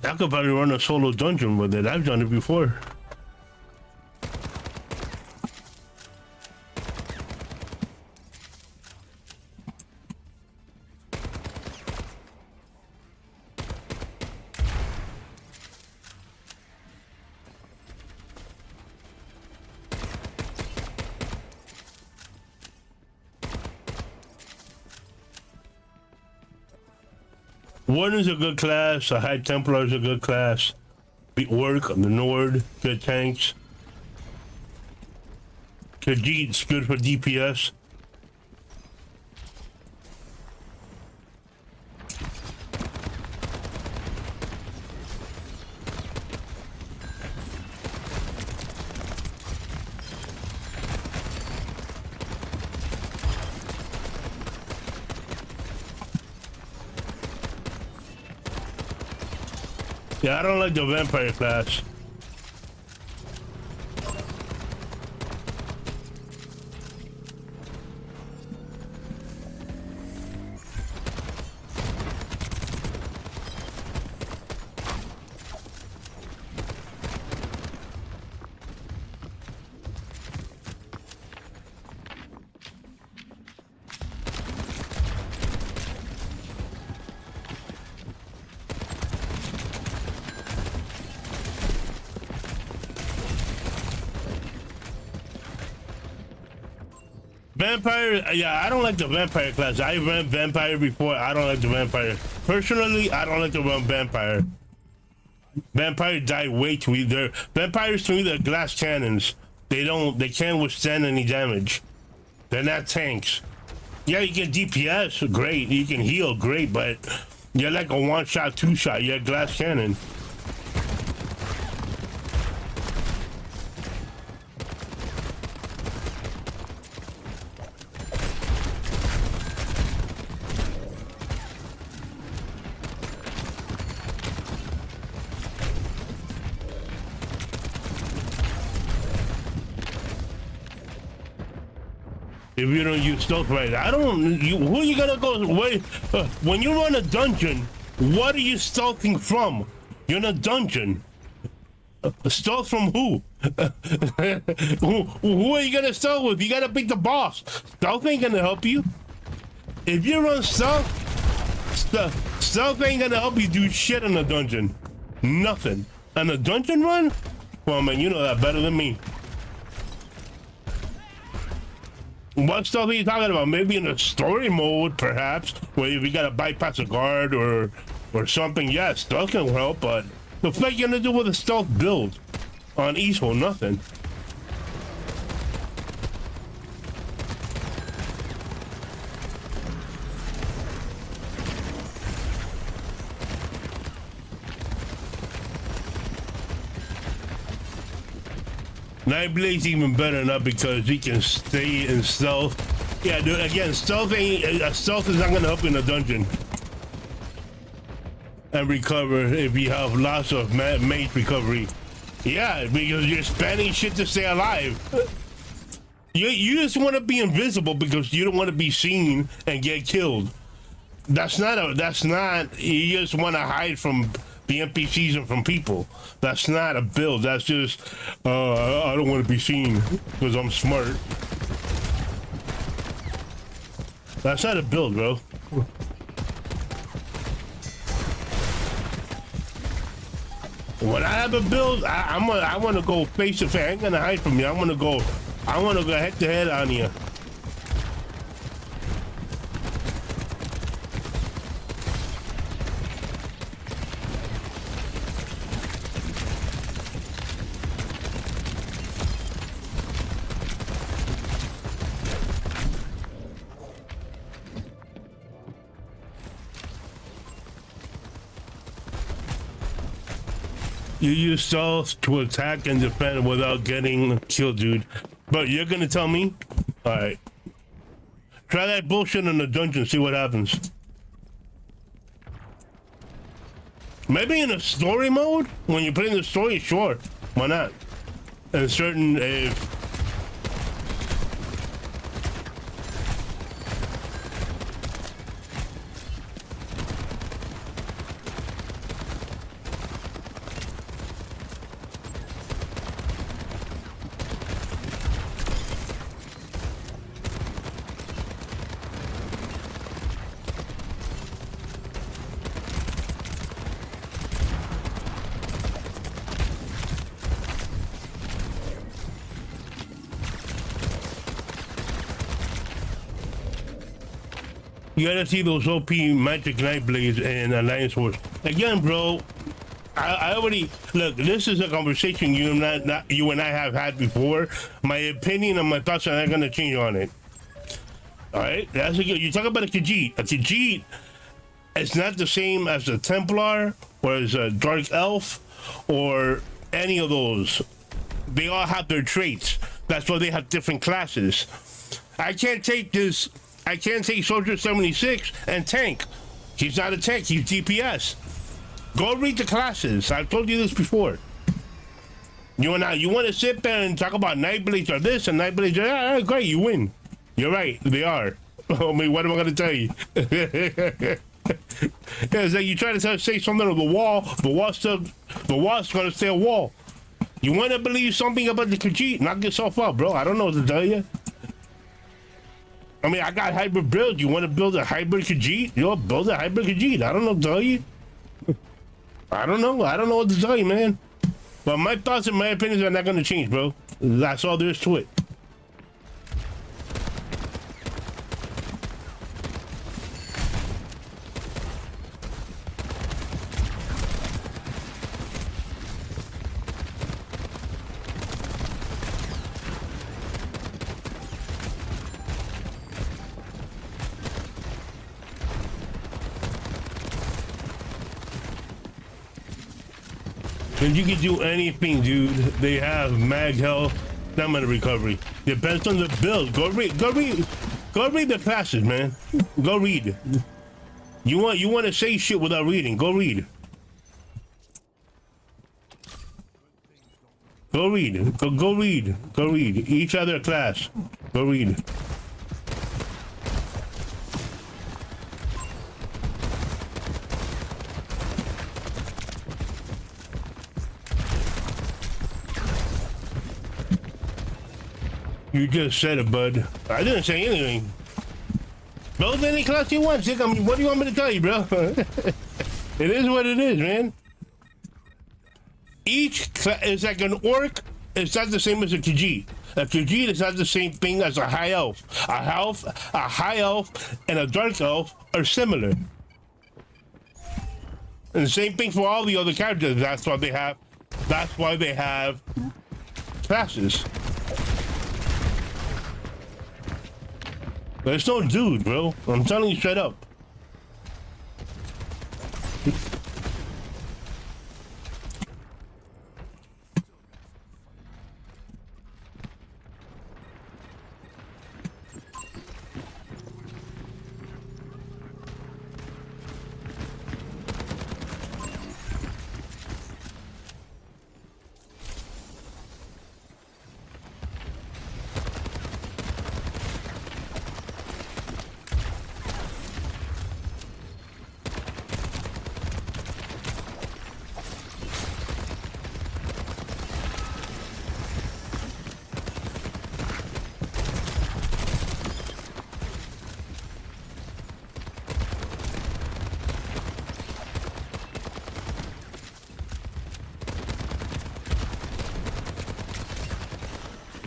I could probably run a solo dungeon with it. I've done it before. Warden's a good class, the High Templar's a good class. The Orc, the Nord, good tanks. Khajiit's good for DPS. Yeah, I don't like the vampire class. Vampire, yeah, I don't like the vampire class. I ran vampire before. I don't like the vampire. Personally, I don't like to run vampire. Vampire die way too easy. Vampires to me, they're glass cannons. They can't withstand any damage. They're not tanks. Yeah, you get DPS, great. You can heal, great, but you're like a one-shot, two-shot. You're a glass cannon. If you don't use stealth right, who are you gonna go, wait, when you run a dungeon, what are you stealthing from? You're in a dungeon. Stealth from who? Who are you gonna stealth with? You gotta beat the boss. Stealth ain't gonna help you. If you run stealth, stealth ain't gonna help you do shit in a dungeon. Nothing. And a dungeon run? Well, man, you know that better than me. What stuff are you talking about? Maybe in a story mode, perhaps, where if you gotta bypass a guard or something. Yes, stealth can help, but the fuck you gonna do with a stealth build on easel? Nothing. Nightblade's even better, not because he can stay in stealth. Yeah, dude, again, stealth is not gonna help in a dungeon. And recover if you have lots of mage recovery. Yeah, because you're spamming shit to stay alive. You just want to be invisible because you don't want to be seen and get killed. That's not, you just want to hide from the NPCs and from people. That's not a build. That's just, I don't want to be seen because I'm smart. That's not a build, bro. When I have a build, I want to go face to face. I ain't gonna hide from you. I want to go head to head on you. You use stealth to attack and defend without getting killed, dude. But you're gonna tell me? Alright. Try that bullshit in the dungeon, see what happens. Maybe in a story mode? When you put in the story, sure. Why not? And certain, you gotta see those OP Magic Knight Blades and Alliance Wars. Again, bro, I already, look, this is a conversation you and I have had before. My opinion and my thoughts are not gonna change on it. Alright, that's a good, you talk about a Khajiit. A Khajiit, it's not the same as a Templar or as a Dark Elf or any of those. They all have their traits. That's why they have different classes. I can't take Soldier 76 and tank. He's not a tank, he's DPS. Go read the classes. I've told you this before. You want to sit there and talk about Nightblades or this and Nightblades? Yeah, great, you win. You're right, they are. I mean, what am I gonna tell you? Yeah, it's like you try to say something on the wall. The wall's gonna stay a wall. You want to believe something about the Khajiit? Knock yourself up, bro. I don't know what to tell you. I mean, I got hybrid build. You want to build a hybrid Khajiit? You'll build a hybrid Khajiit. I don't know what to tell you. I don't know. I don't know what to tell you, man. But my thoughts and my opinions are not going to change, bro. That's all there is to it. And you can do anything, dude. They have mag health, stamina recovery. Depends on the build. Go read the classes, man. Go read. You want to say shit without reading? Go read. Go read. Go read. Go read. Each other class. Go read. You just said it, bud. I didn't say anything. Build any class you want, Chick. I mean, what do you want me to tell you, bro? It is what it is, man. Each class is like an orc. It's not the same as a Khajiit. A Khajiit is not the same thing as a high elf. A high elf, and a dark elf are similar. And the same thing for all the other characters. That's why they have classes. There's no dude, bro. I'm telling you straight up.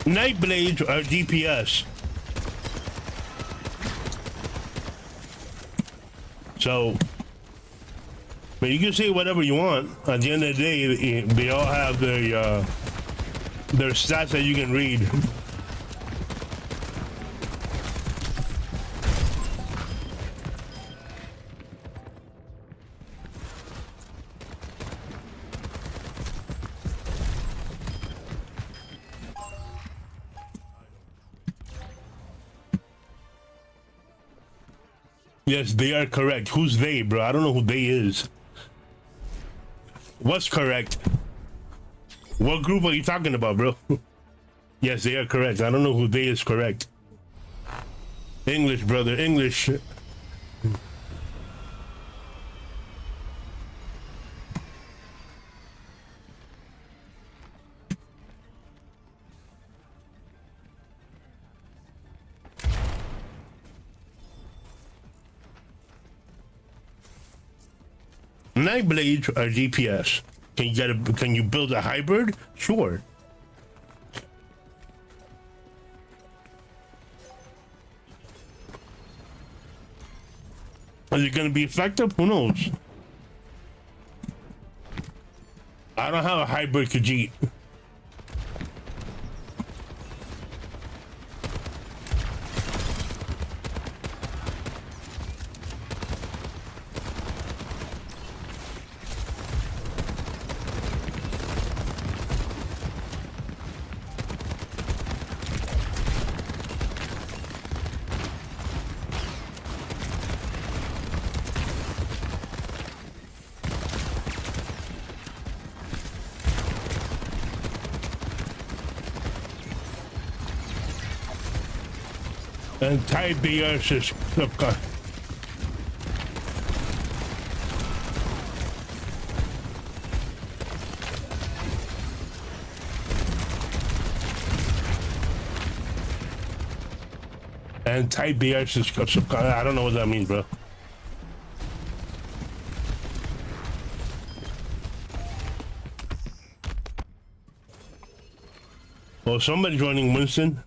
Nightblades are DPS. So, but you can say whatever you want. At the end of the day, they all have their stats that you can read. Yes, they are correct. Who's they, bro? I don't know who they is. What's correct? What group are you talking about, bro? Yes, they are correct. I don't know who they is correct. English, brother, English. Nightblades are DPS. Can you build a hybrid? Sure. Is it gonna be effective? Who knows? I don't have a hybrid Khajiit. And type BS is and type BS is I don't know what that means, bro. Well, somebody's running Winston.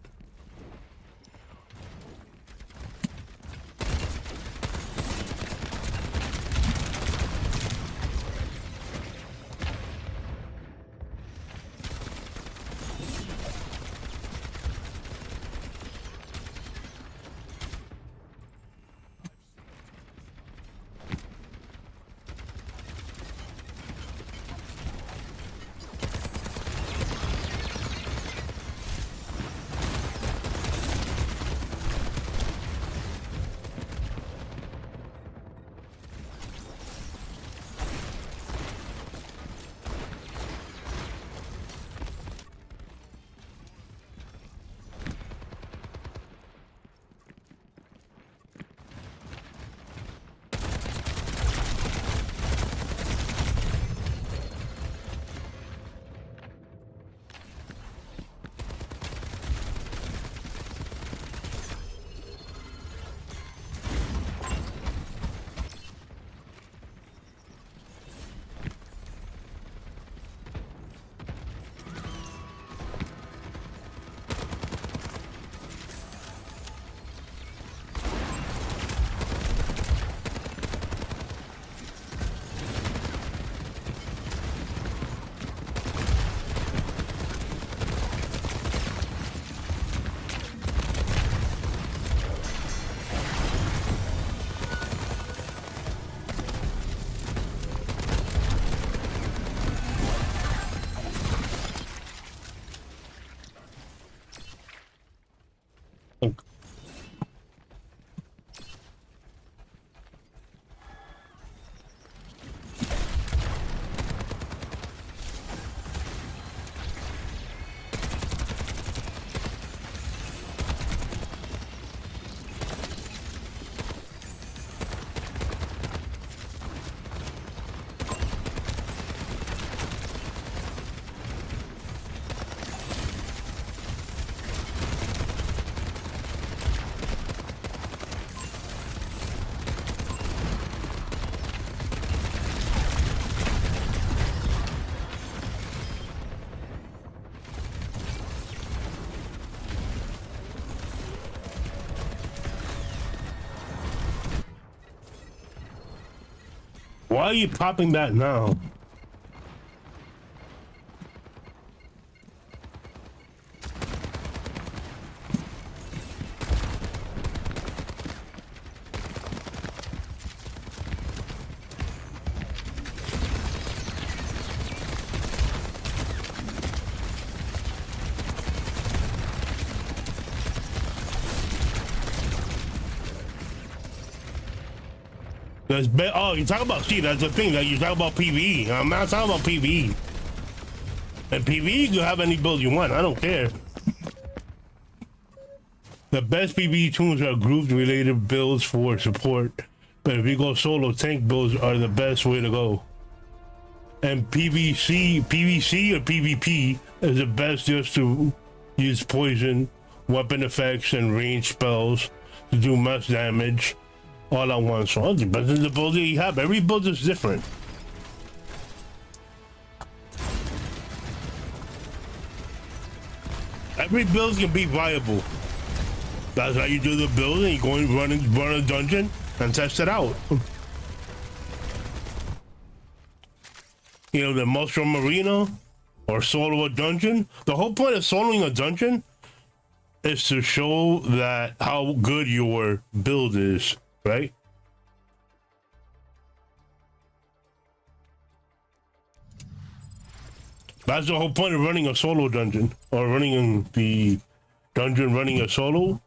Why are you popping that now? Oh, you talk about, see, that's the thing, that you talk about PvE. I'm not talking about PvE. And PvE, you can have any build you want, I don't care. The best PvE tunes are group-related builds for support. But if you go solo, tank builds are the best way to go. And PvC or PvP is the best just to use poison, weapon effects, and range spells to do mass damage. All at once. So it depends on the build that you have. Every build is different. Every build can be viable. That's how you do the build, and you go and run a dungeon and test it out. You know, the Mushroom Arena or solo a dungeon. The whole point of soloing a dungeon is to show that how good your build is. Right? That's the whole point of running a solo dungeon, or running the dungeon running a solo.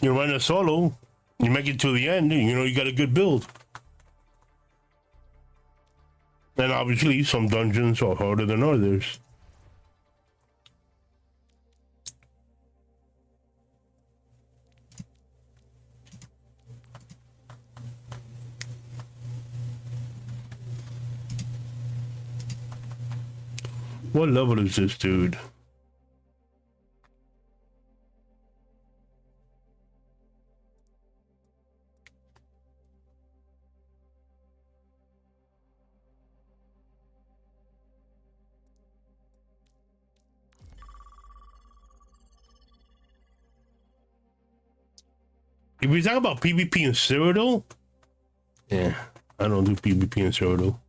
You run a solo, you make it to the end, you know, you got a good build. And obviously some dungeons are harder than others. What level is this dude? If we talk about PvP in Cyrodiil, yeah, I don't do PvP in Cyrodiil.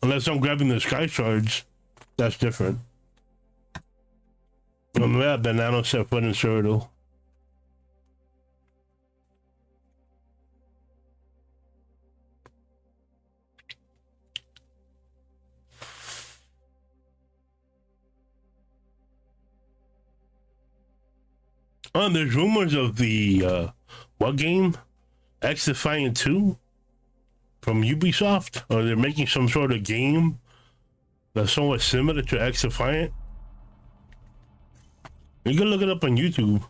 Unless I'm grabbing the sky shards, that's different. On that, then I don't set foot in Cyrodiil. There's rumors of the what game? X Defiant 2 from Ubisoft, or they're making some sort of game that's somewhat similar to X Defiant. You can look it up on YouTube.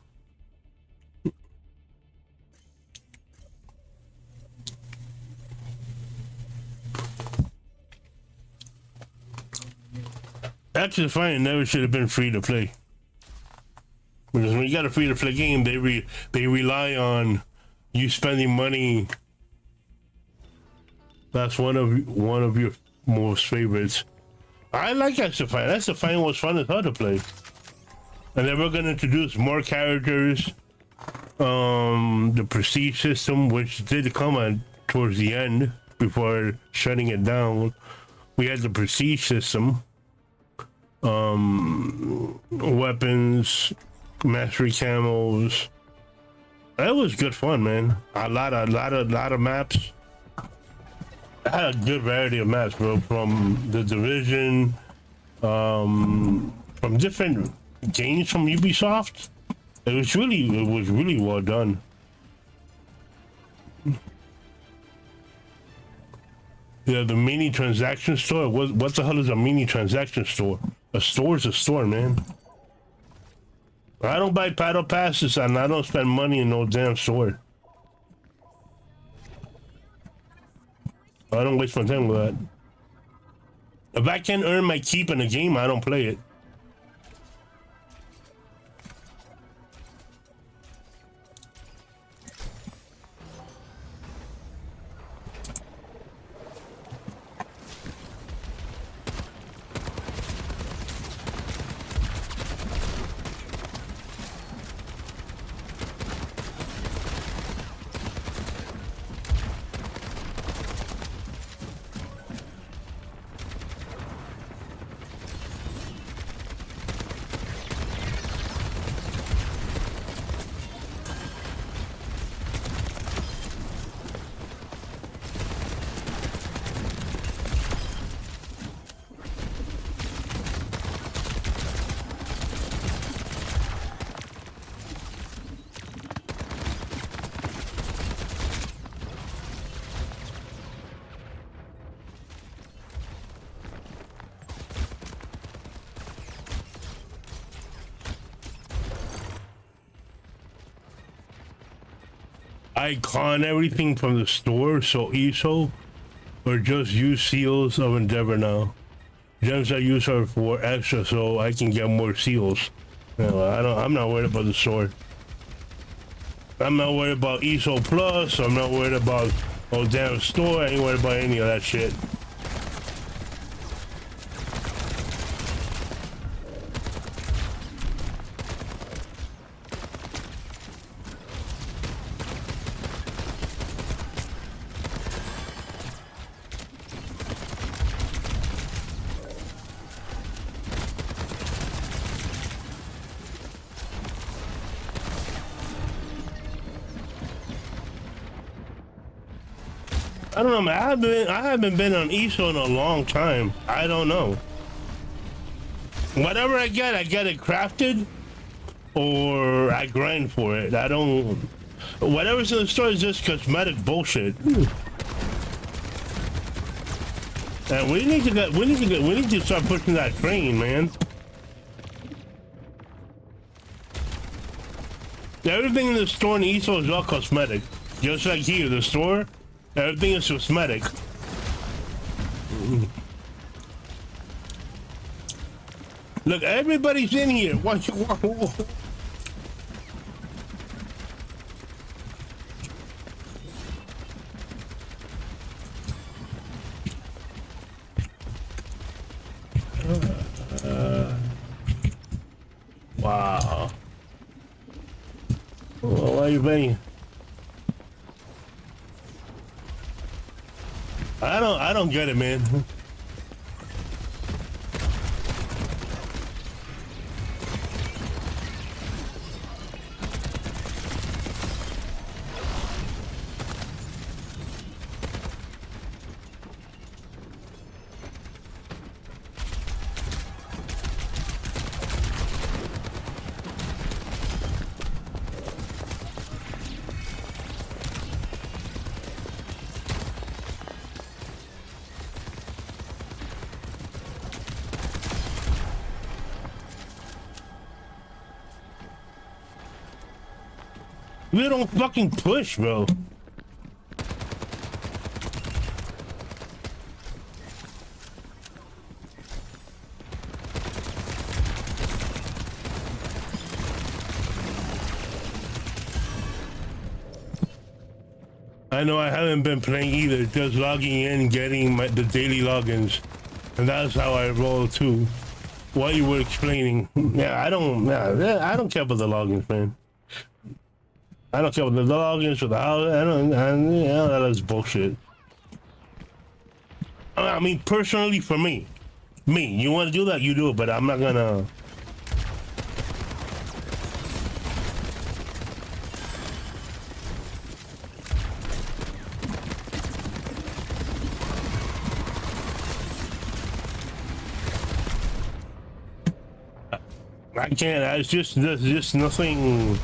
X Defiant never should have been free to play. Because when you got a free-to-play game, they rely on you spending money. That's one of your most favorites. I like X Defiant. X Defiant was fun as hell to play. And then we're gonna introduce more characters. The prestige system, which did come on towards the end before shutting it down. We had the prestige system. Weapons. Mastery camos. That was good fun, man. A lot of maps. I had a good variety of maps, bro. From the Division, from different games from Ubisoft. It was really well done. Yeah, the mini transaction store. What the hell is a mini transaction store? A store is a store, man. I don't buy paddle passes and I don't spend money in no damn store. I don't waste my time with that. If I can't earn my keep in a game, I don't play it. I con everything from the store, so ESO, or just use seals of Endeavor now. Gems I use are for extra, so I can get more seals. You know, I'm not worried about the store. I'm not worried about ESO Plus. I'm not worried about damn store. I ain't worried about any of that shit. I don't know, man. I haven't been on ESO in a long time. I don't know. Whatever I get it crafted, or I grind for it. I don't. Whatever's in the store is just cosmetic bullshit. And we need to start pushing that train, man. Everything in the store in ESO is all cosmetic. Just like here, the store. Everything is cosmetic. Look, everybody's in here. What you want? Wow. Well, why are you banging? I don't get it, man. We don't fucking push, bro. I know I haven't been playing either, just logging in, getting the daily logins. And that's how I roll too. What you were explaining. Yeah, I don't care about the logins, man. I don't care about the logins for the house. Yeah, that's bullshit. I mean, personally, for me, you want to do that, you do it, but I'm not gonna. I can't. It's just there's just nothing.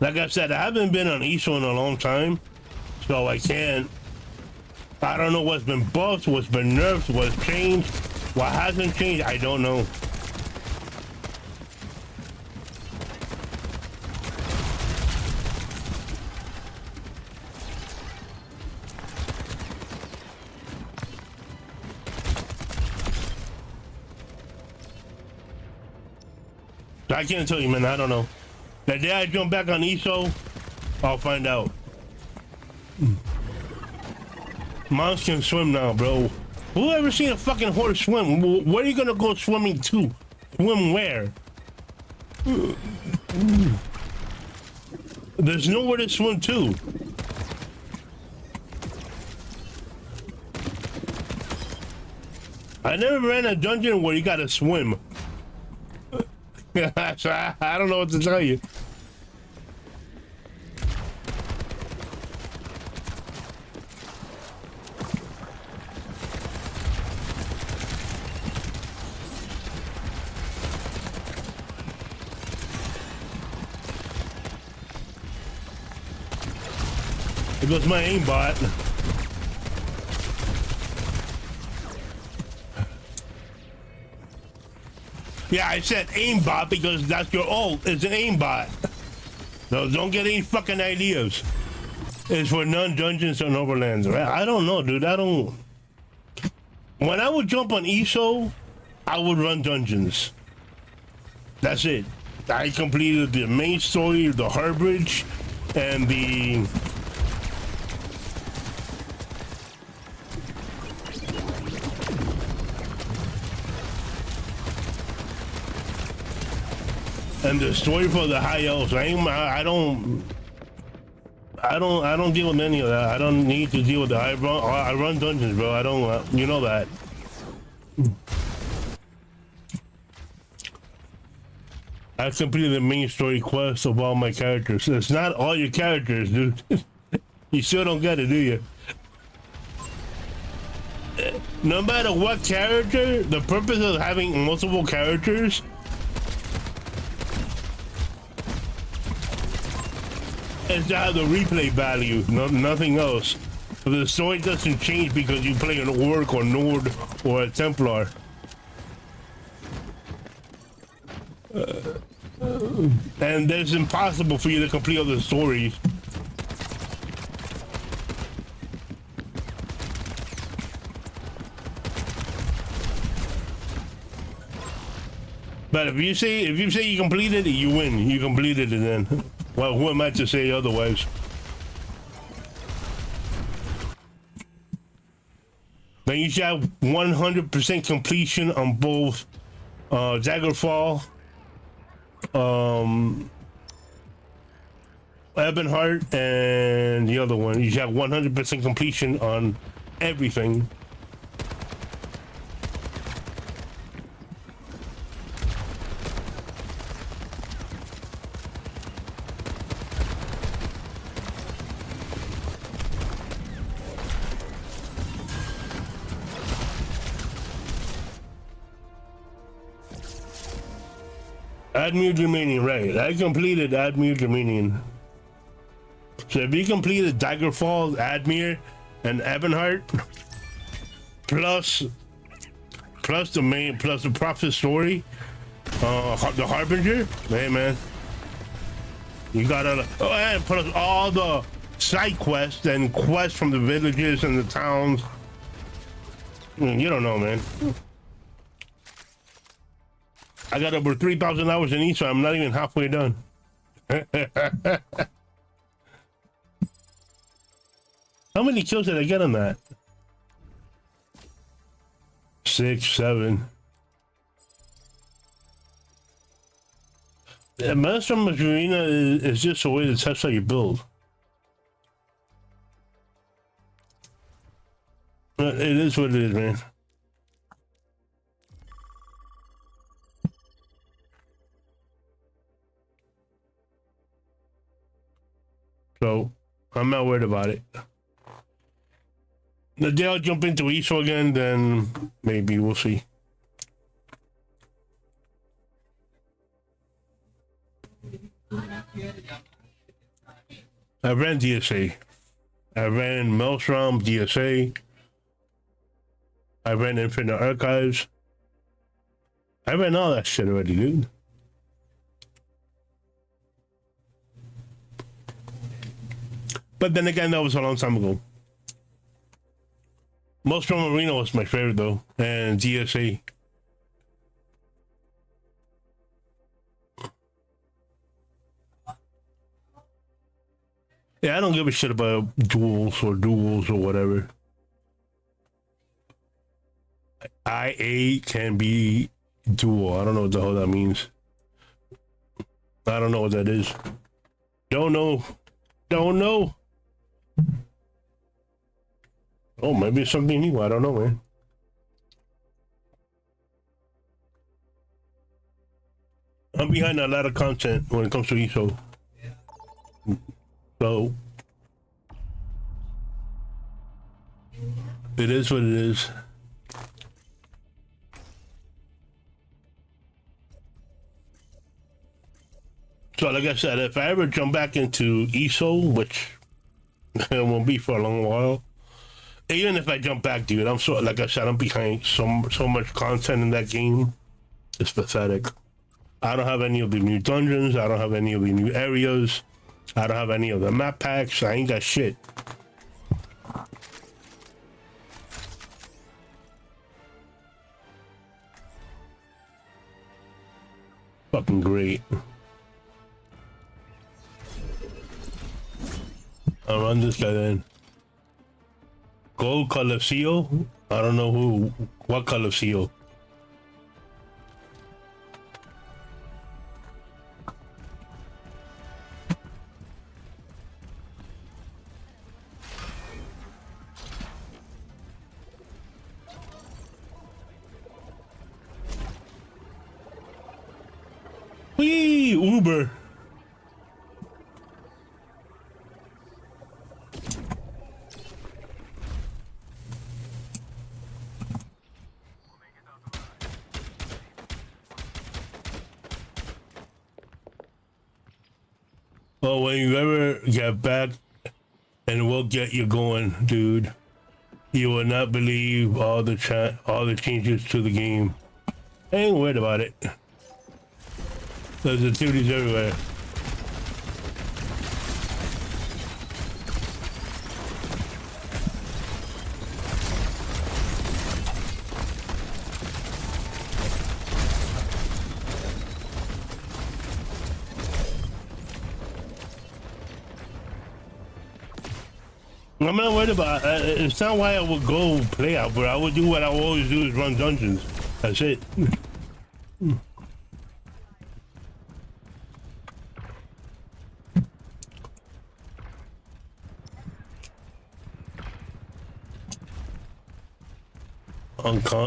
Like I said, I haven't been on ESO in a long time, so I can't. I don't know what's been buffed, what's been nerfed, what's changed, what hasn't changed. I don't know. I can't tell you, man. I don't know. The day I jump back on ESO, I'll find out. Moms can swim now, bro. Who ever seen a fucking horse swim? Where are you gonna go swimming to? Swim where? There's nowhere to swim to. I never ran a dungeon where you gotta swim. So I don't know what to tell you. It was my aimbot. Yeah, I said aimbot because that's your ult. It's an aimbot. No, don't get any fucking ideas. It's for non-dungeons and overlands. I don't know, dude. I don't. When I would jump on ESO, I would run dungeons. That's it. I completed the main story, the Harbridge, and the. And the story for the high elves. I don't deal with any of that. I don't need to deal with that. I run dungeons, bro. I don't. You know that. I completed the main story quest of all my characters. It's not all your characters, dude. You still don't get it, do you? No matter what character, the purpose of having multiple characters is to have the replay value, nothing else. But the story doesn't change because you play an Orc or Nord or a Templar. And it's impossible for you to complete all the stories. But if you say you completed it, you win. You completed it then. Well, who am I to say otherwise? Then you should have 100% completion on both Daggerfall, Ebonheart, and the other one. You should have 100% completion on everything. Admiral Dominion, right. I completed Admiral Dominion. So if you completed Daggerfall, Admir, and Ebonheart, plus the Prophet story, the Harbinger, hey man, you gotta, and plus all the side quests and quests from the villages and the towns. You don't know, man. I got over 3,000 hours in each, so I'm not even halfway done. How many kills did I get on that? 6, 7. Yeah, Master Arena is just a way to test how you build. It is what it is, man. So I'm not worried about it. The day I'll jump into ESO again, then maybe we'll see. I ran DSA. I ran Maelstrom, DSA. I ran Infinite Archives. I ran all that shit already, dude. But then again, that was a long time ago. Maelstrom Arena was my favorite though, and DSA. Yeah, I don't give a shit about duels or whatever. IA can be dual. I don't know what the hell that means. I don't know what that is. Don't know. Don't know. Oh, maybe it's something new. I don't know, man. I'm behind a lot of content when it comes to ESO. So it is what it is. So like I said, if I ever jump back into ESO, which it won't be for a long while, even if I jump back, dude, I'm so, like I said, I'm behind so much content in that game. It's pathetic. I don't have any of the new dungeons. I don't have any of the new areas. I don't have any of the map packs. I ain't got shit. Fucking great. I'll run this guy then. Gold Coliseum? I don't know what Coliseum. Whee! Uber! Well, when you ever get back, and we'll get you going, dude, you will not believe all the changes to the game. I ain't worried about it. There's activities everywhere. I'm not worried about it's not why I would go play out, but I would do what I always do is run dungeons. That's it.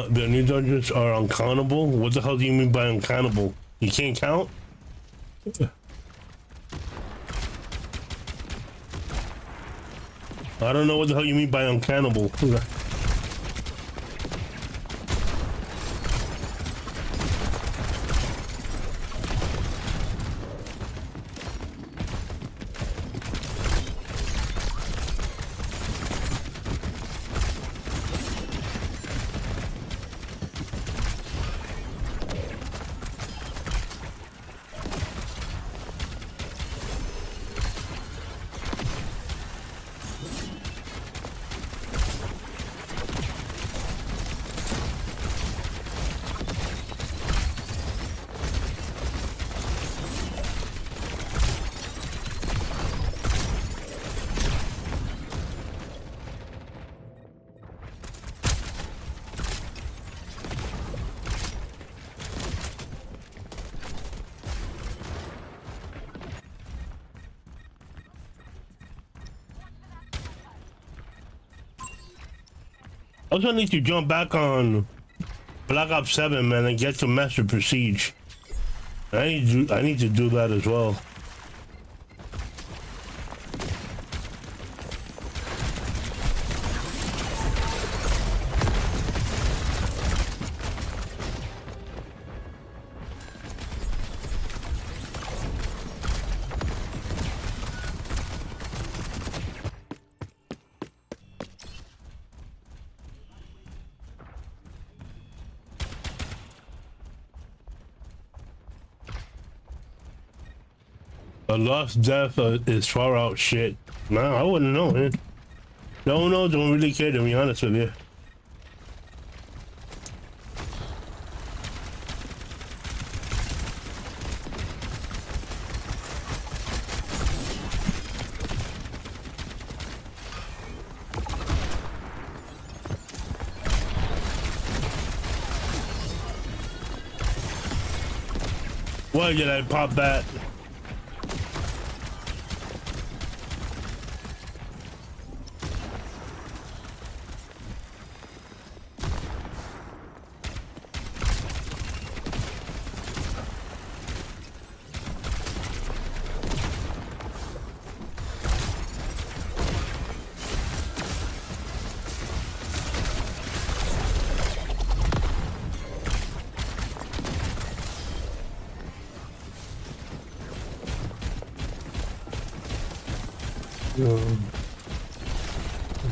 The new dungeons are uncountable? What the hell do you mean by uncountable? You can't count? I don't know what the hell you mean by uncountable. I also need to jump back on Black Ops 7, man, and get to Master Prestige. I need to do that as well. A lost death is far out shit. Nah, I wouldn't know, man. Don't know, don't really care, to be honest with you. Why did I pop that?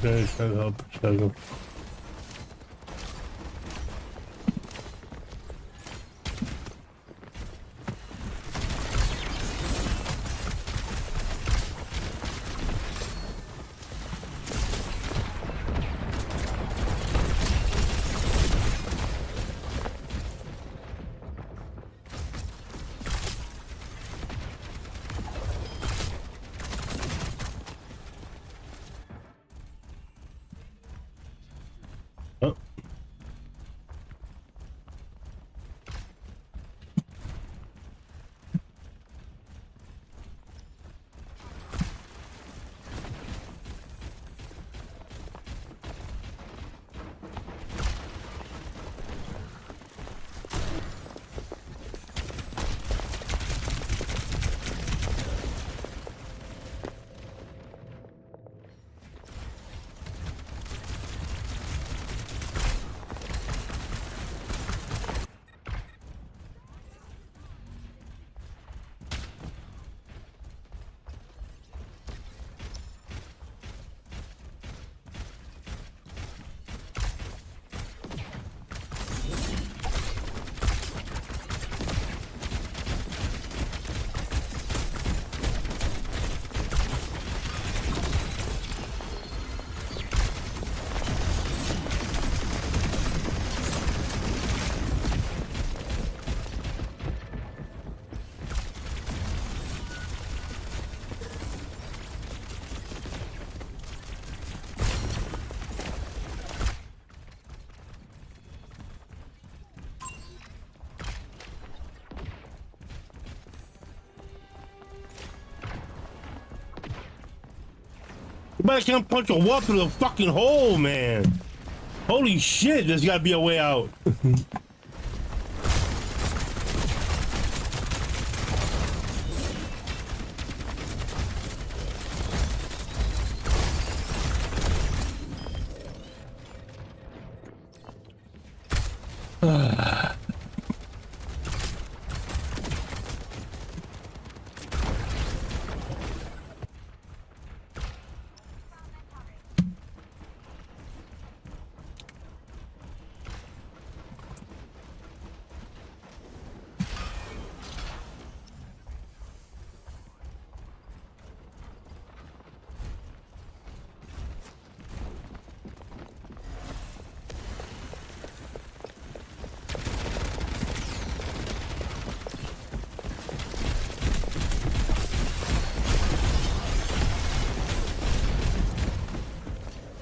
Okay, shut up, shut up. But I can't punch a wall through the fucking hole, man. Holy shit, there's gotta be a way out.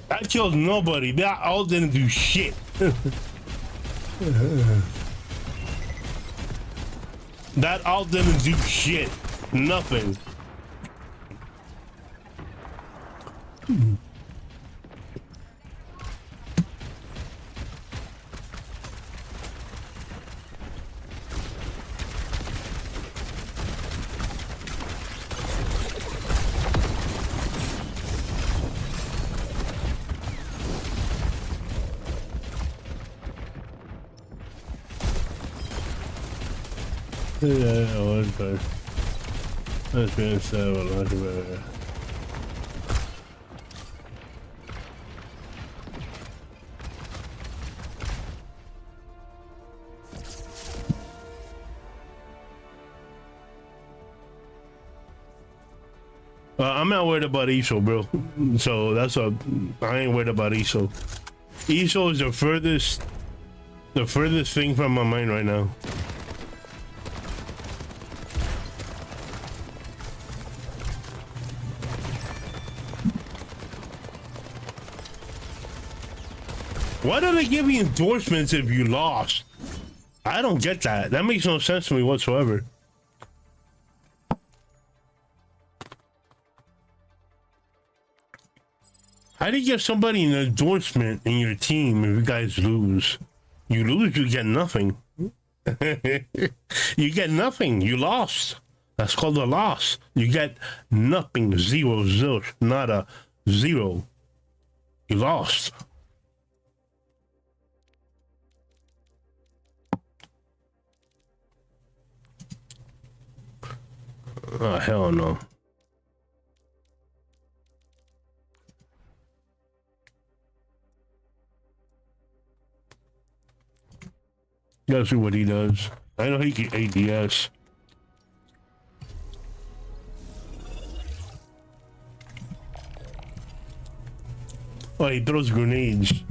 I killed nobody. They all didn't do shit. That all didn't do shit. Nothing. Yeah, one time. That's been so much better. I'm not worried about ESO, bro. So that's a. I ain't worried about ESO. ESO is the furthest thing from my mind right now. Why do they give you endorsements if you lost? I don't get that. That makes no sense to me whatsoever. How do you give somebody an endorsement in your team if you guys lose? You lose, you get nothing. You get nothing. You lost. That's called a loss. You get nothing. Zero, zilch, nada, zero. You lost. Oh, hell no. Gotta see what he does. I know he can ADS. Oh, he throws grenades.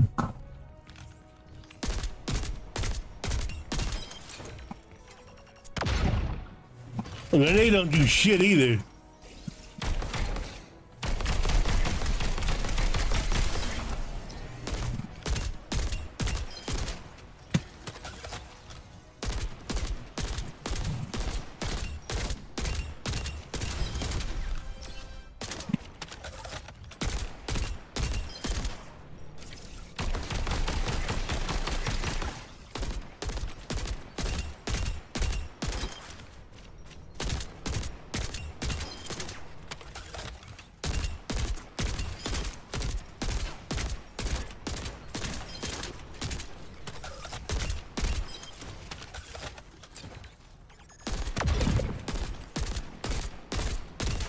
And they don't do shit either.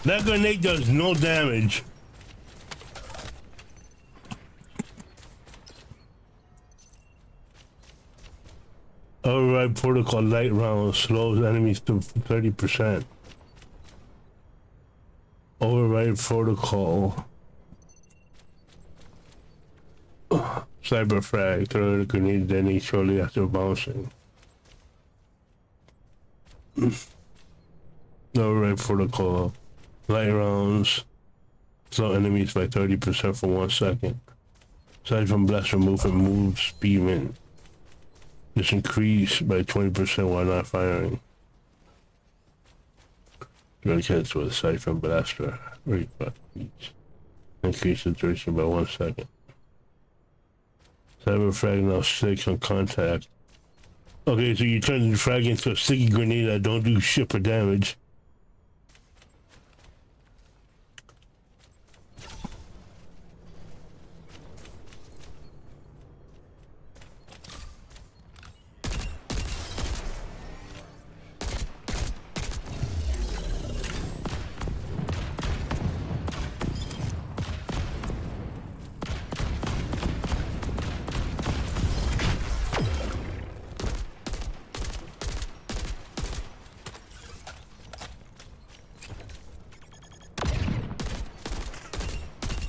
That grenade does no damage. Override protocol light round slows enemies to 30%. Override protocol. Cyber frag, throw the grenade detonate shortly after bouncing. Override protocol. Light rounds slow enemies by 30% for 1 second. Aside from blaster movement, move speed. This increased by 20% while not firing. Gonna cancel a siphon blaster. Very fast. Increase the duration by 1 second. 7 frag now 6 on contact. Okay, so you turn the frag into a sticky grenade that don't do shit for damage.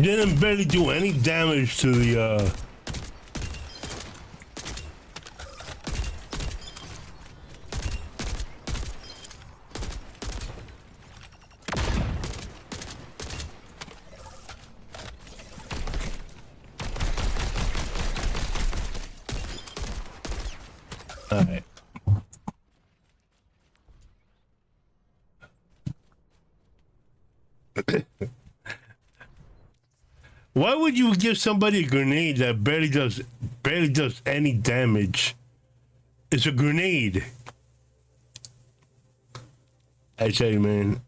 Didn't barely do any damage to the Alright. Why would you give somebody a grenade that barely does any damage? It's a grenade. I tell you, man.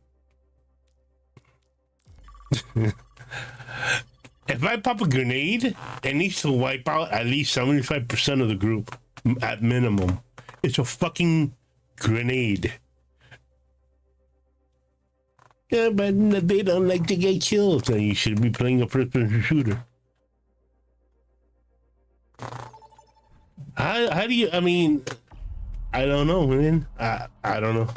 If I pop a grenade, it needs to wipe out at least 75% of the group at minimum. It's a fucking grenade. Yeah, but they don't like to get killed. So you should be playing a first-person shooter. How do you? I mean, I don't know, man. I don't know.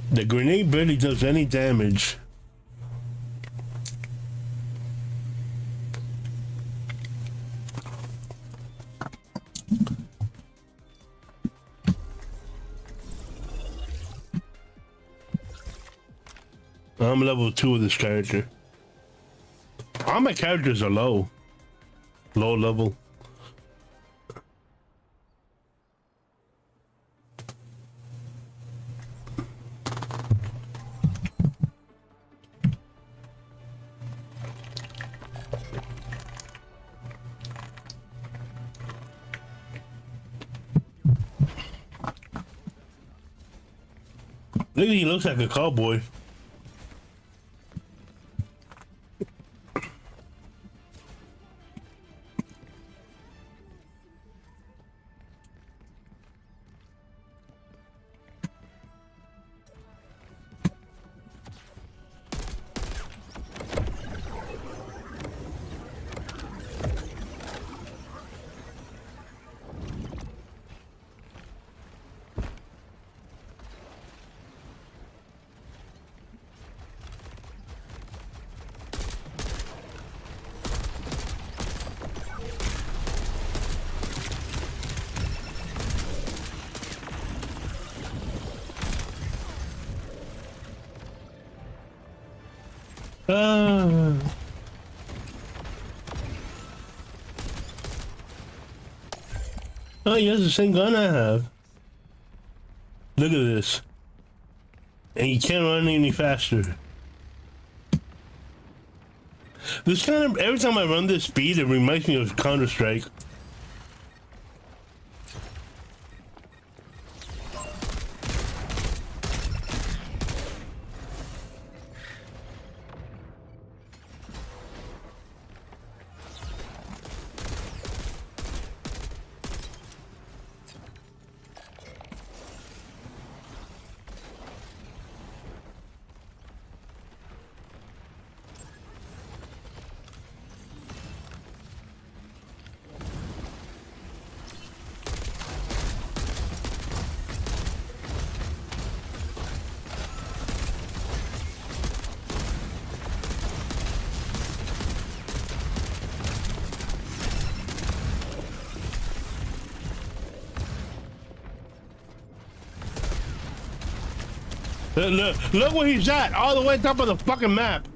The grenade barely does any damage. I'm level 2 of this character. All my characters are low level. Look, he looks like a cowboy. Oh, he has the same gun I have. Look at this. And you can't run any faster. This kind of, every time I run this speed, it reminds me of Counter-Strike. Look where he's at, all the way top of the fucking map.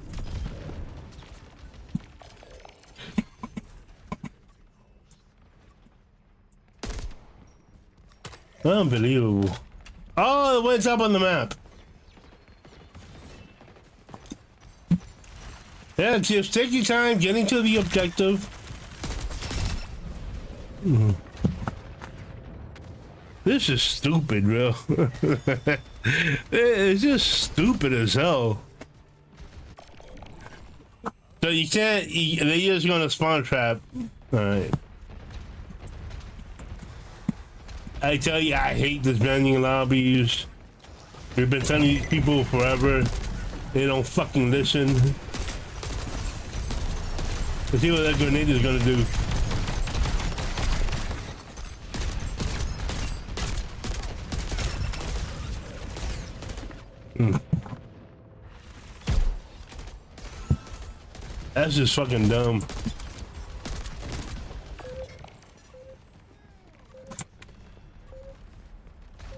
Unbelievable. Oh, it went up on the map. Yeah, just take your time getting to the objective. This is stupid, bro. It's just stupid as hell. So you can't, they're just gonna spawn trap. Alright. I tell you, I hate this banning lobbies. We've been telling these people forever. They don't fucking listen. Let's see what that grenade is gonna do. That's just fucking dumb.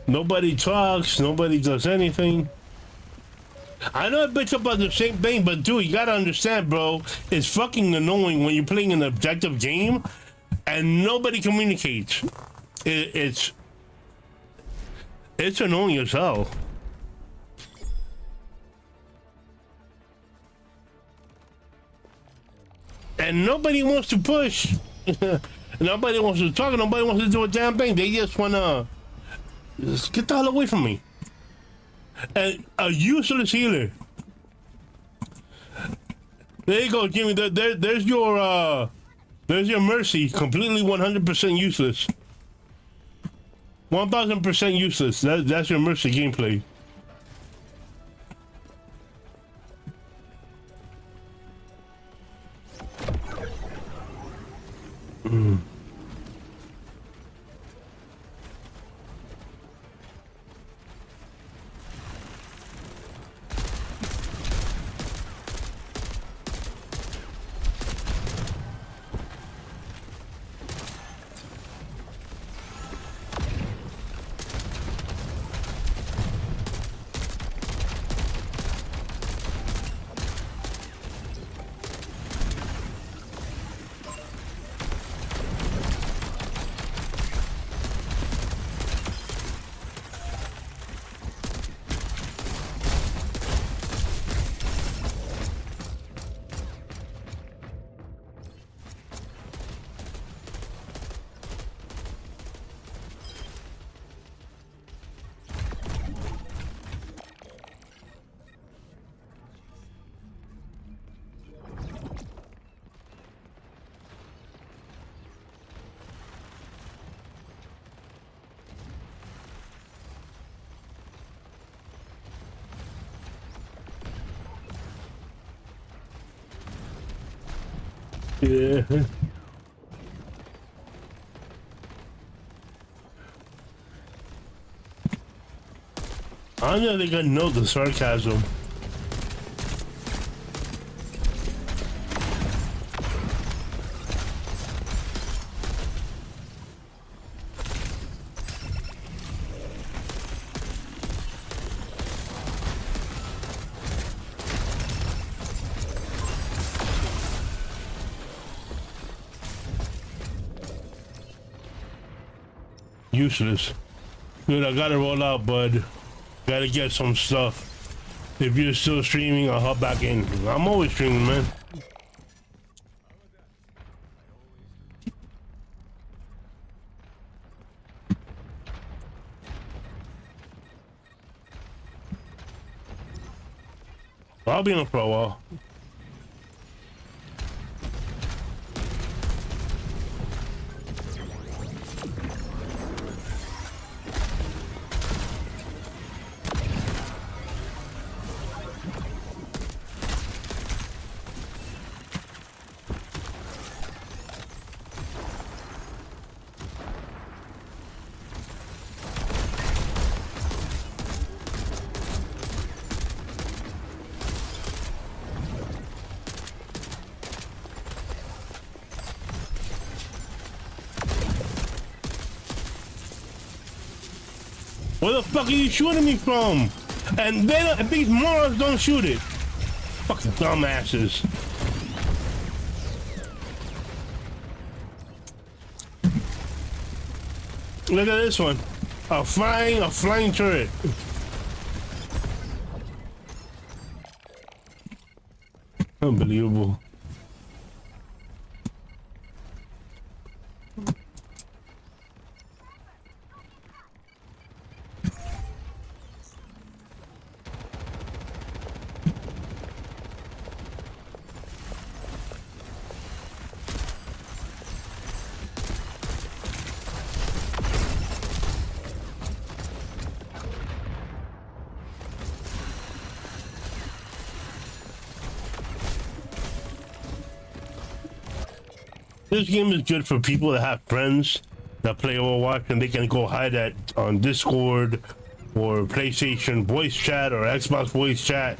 Nobody talks, nobody does anything. I know I bitch about the same thing, but dude, you gotta understand, bro. It's fucking annoying when you're playing an objective game and nobody communicates. It's annoying as hell. And nobody wants to push. Nobody wants to talk. Nobody wants to do a damn thing. They just wanna just get the hell away from me. And a useless healer. There you go, Jimmy. There's your mercy. Completely 100% useless. 1000% useless. That's your mercy gameplay. Yeah. I don't think I know the sarcasm. Useless. Dude, I gotta roll out, bud. Gotta get some stuff. If you're still streaming, I'll hop back in. I'm always streaming, man. I'll be on for a while. Where the fuck are you shooting me from? And these morons don't shoot it. Fucking dumbasses. Look at this one. A flying turret. Unbelievable. This game is good for people that have friends that play Overwatch and they can go hide at on Discord or PlayStation voice chat or Xbox voice chat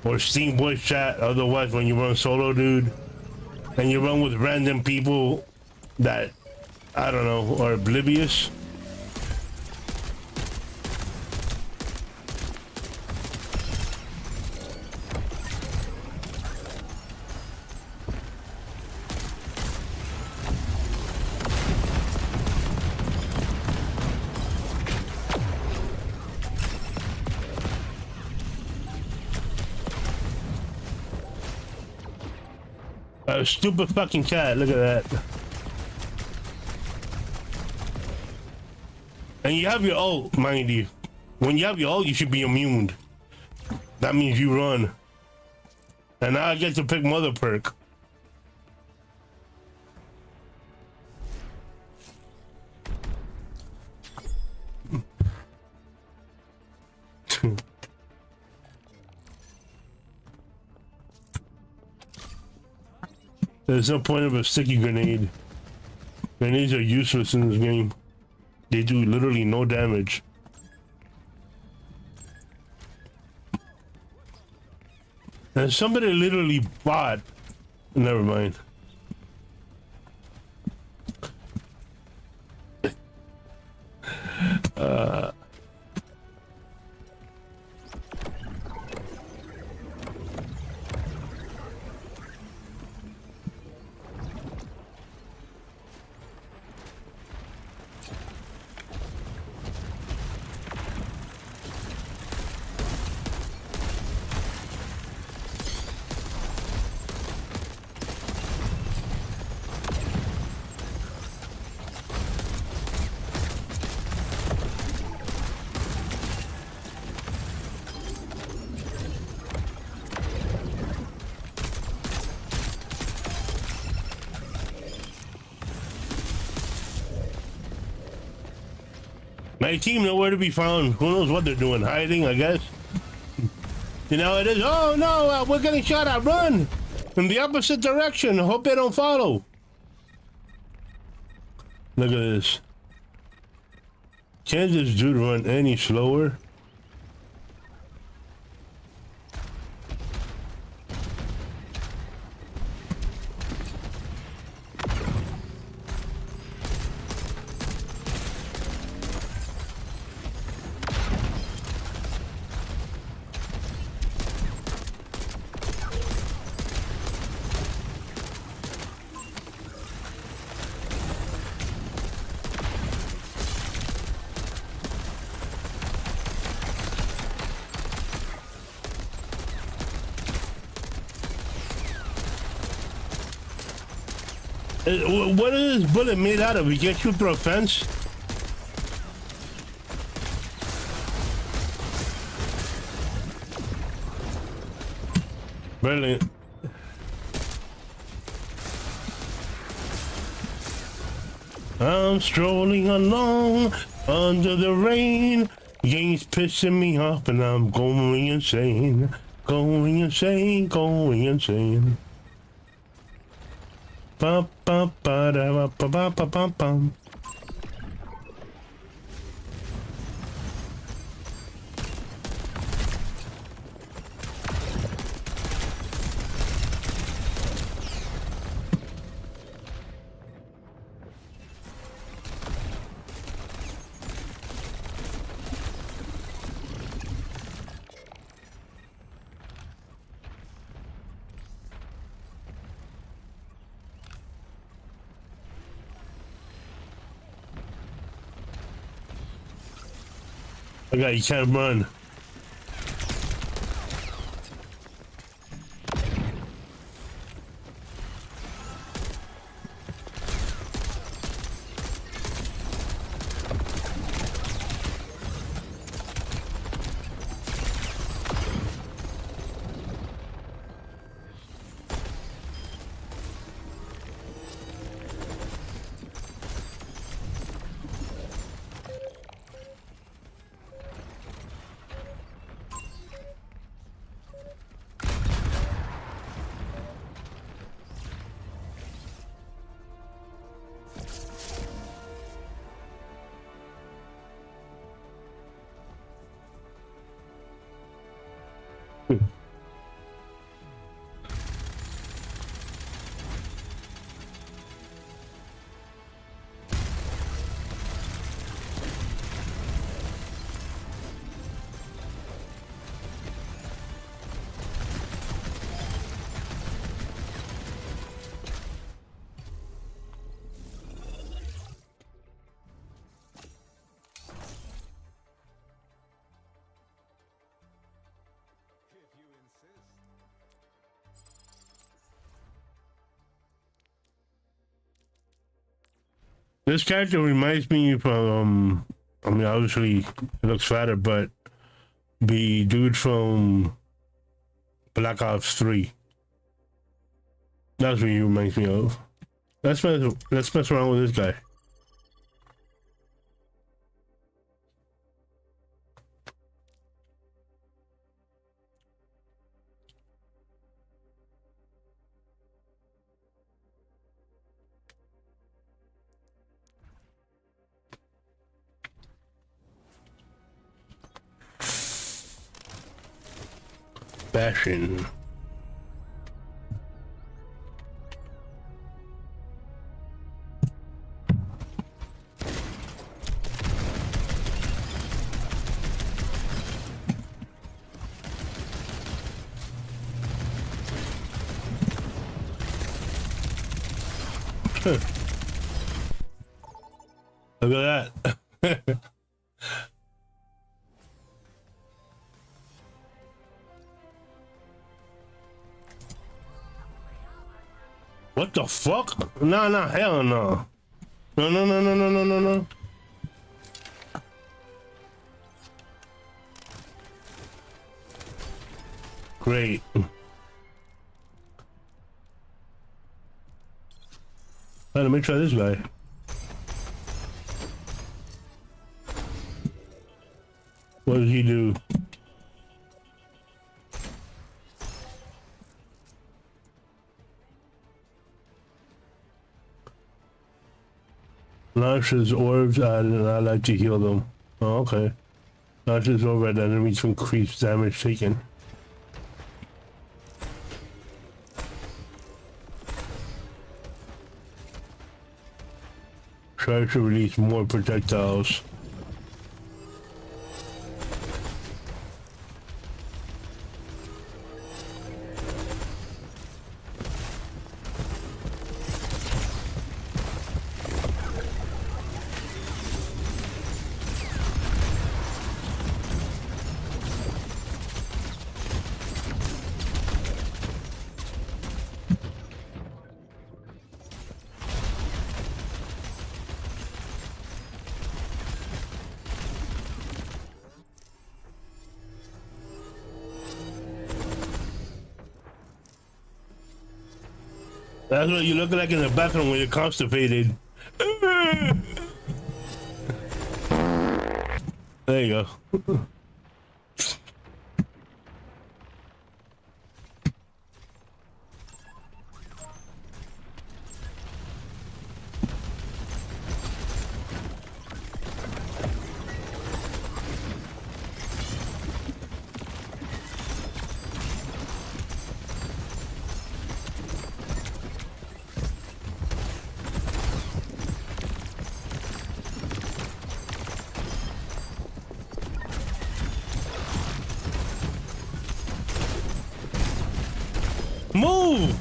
or Steam voice chat. Otherwise, when you run solo, dude, and you run with random people that, I don't know, are oblivious. A stupid fucking cat, look at that. And you have your ult, mind you. When you have your ult, you should be immune. That means you run. And now I get to pick mother perk. There's no point of a sticky grenade. Grenades are useless in this game. They do literally no damage. And somebody literally bought. Never mind. My team nowhere to be found. Who knows what they're doing? Hiding, I guess. You know it is. Oh no, we're getting shot at. Run in the opposite direction. Hope they don't follow. Look at this. Can't this dude run any slower? What is this bullet made out of? We get you through a fence? Brilliant. I'm strolling along under the rain. Game's pissing me off and I'm going insane. Going insane, going insane. Ba ba ba da ba ba ba ba ba. I got you can't run. This character reminds me from, I mean, obviously it looks fatter, but the dude from Black Ops 3. That's what he reminds me of. Let's mess around with this guy. Fashion. Look at that. What the fuck? Nah, hell no. No. Great. Let me try this guy. What does he do? Launches orbs and I like to heal them. Oh, okay. Launches orb at enemies to increase damage taken. Try to release more projectiles. That's what you look like in the bathroom when you're constipated. There you go. Move!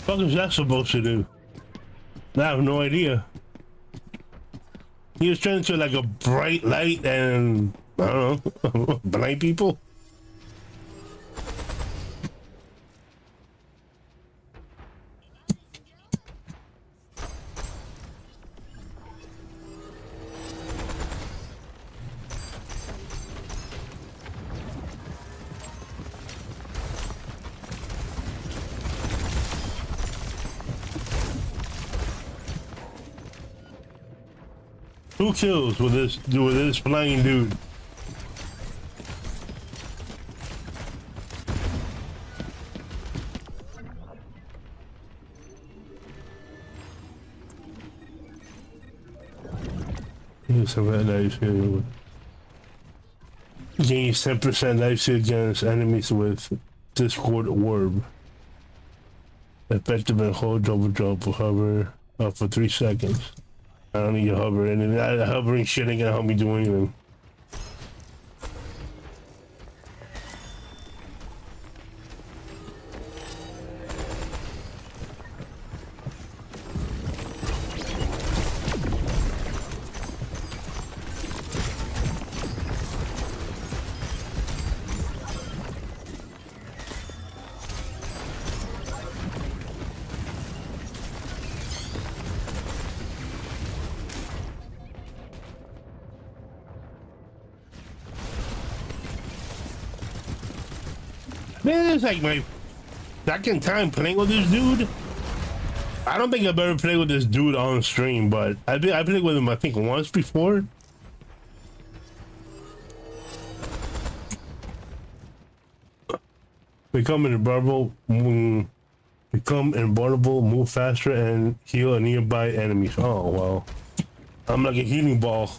What is that supposed to do? I have no idea. He was turned into like a bright light and I don't know, blind people. Who kills with this flying dude? Here's some red knives here. Gains 10% life steal against enemies with Discord Orb. Effective and hold double jump or hover up for 3 seconds. I don't need to hover anything. Hovering shit ain't gonna help me do anything. Man, it's like my second time playing with this dude. I don't think I've ever played with this dude on stream, but I played with him I think once before. Become invulnerable, move faster, and heal a nearby enemies. Oh well, I'm like a healing ball.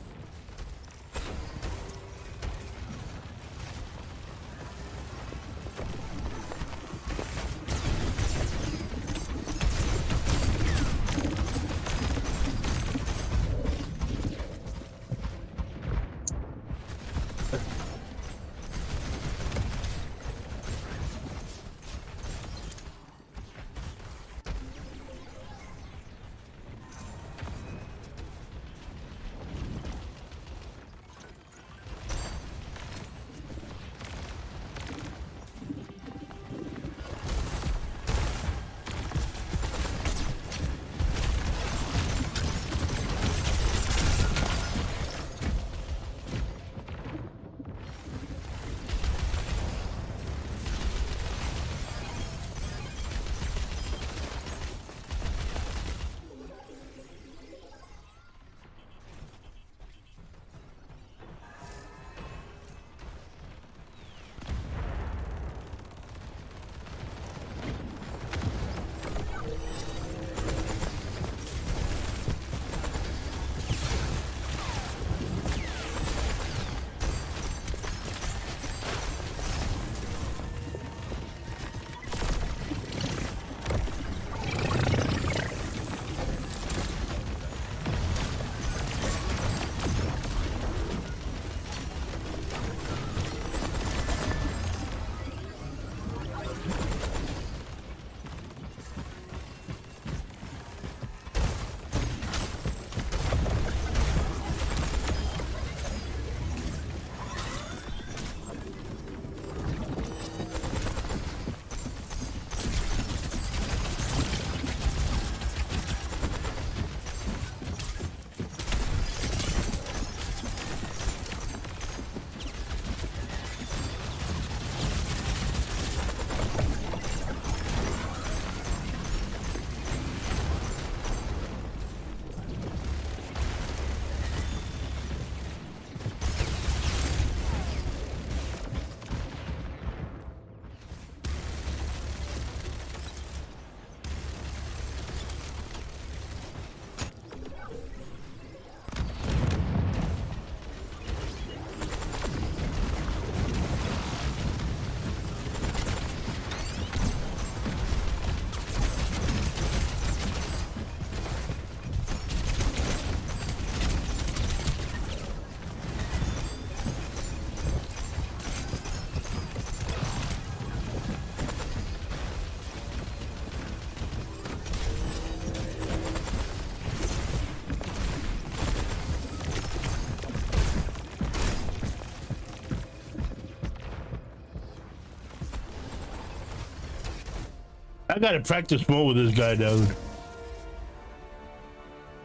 I gotta practice more with this guy down.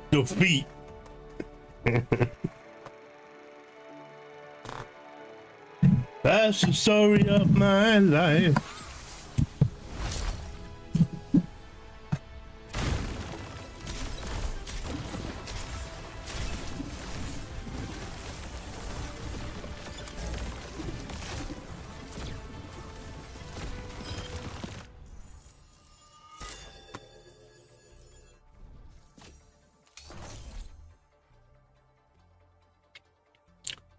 Defeat. That's the story of my life.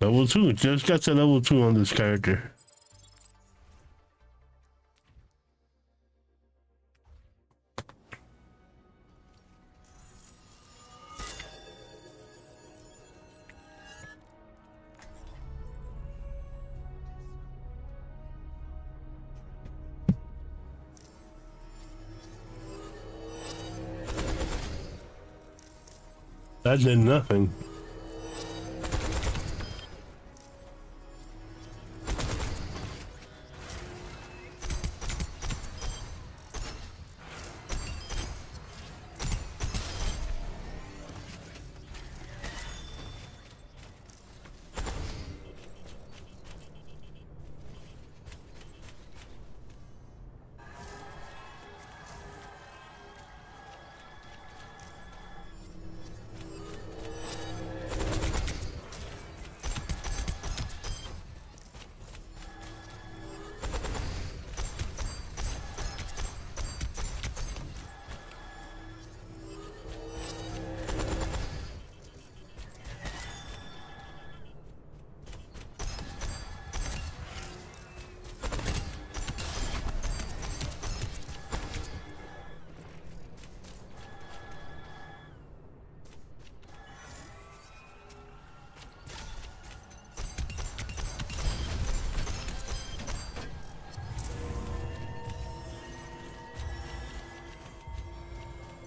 Level 2, just got to level 2 on this character. That did nothing.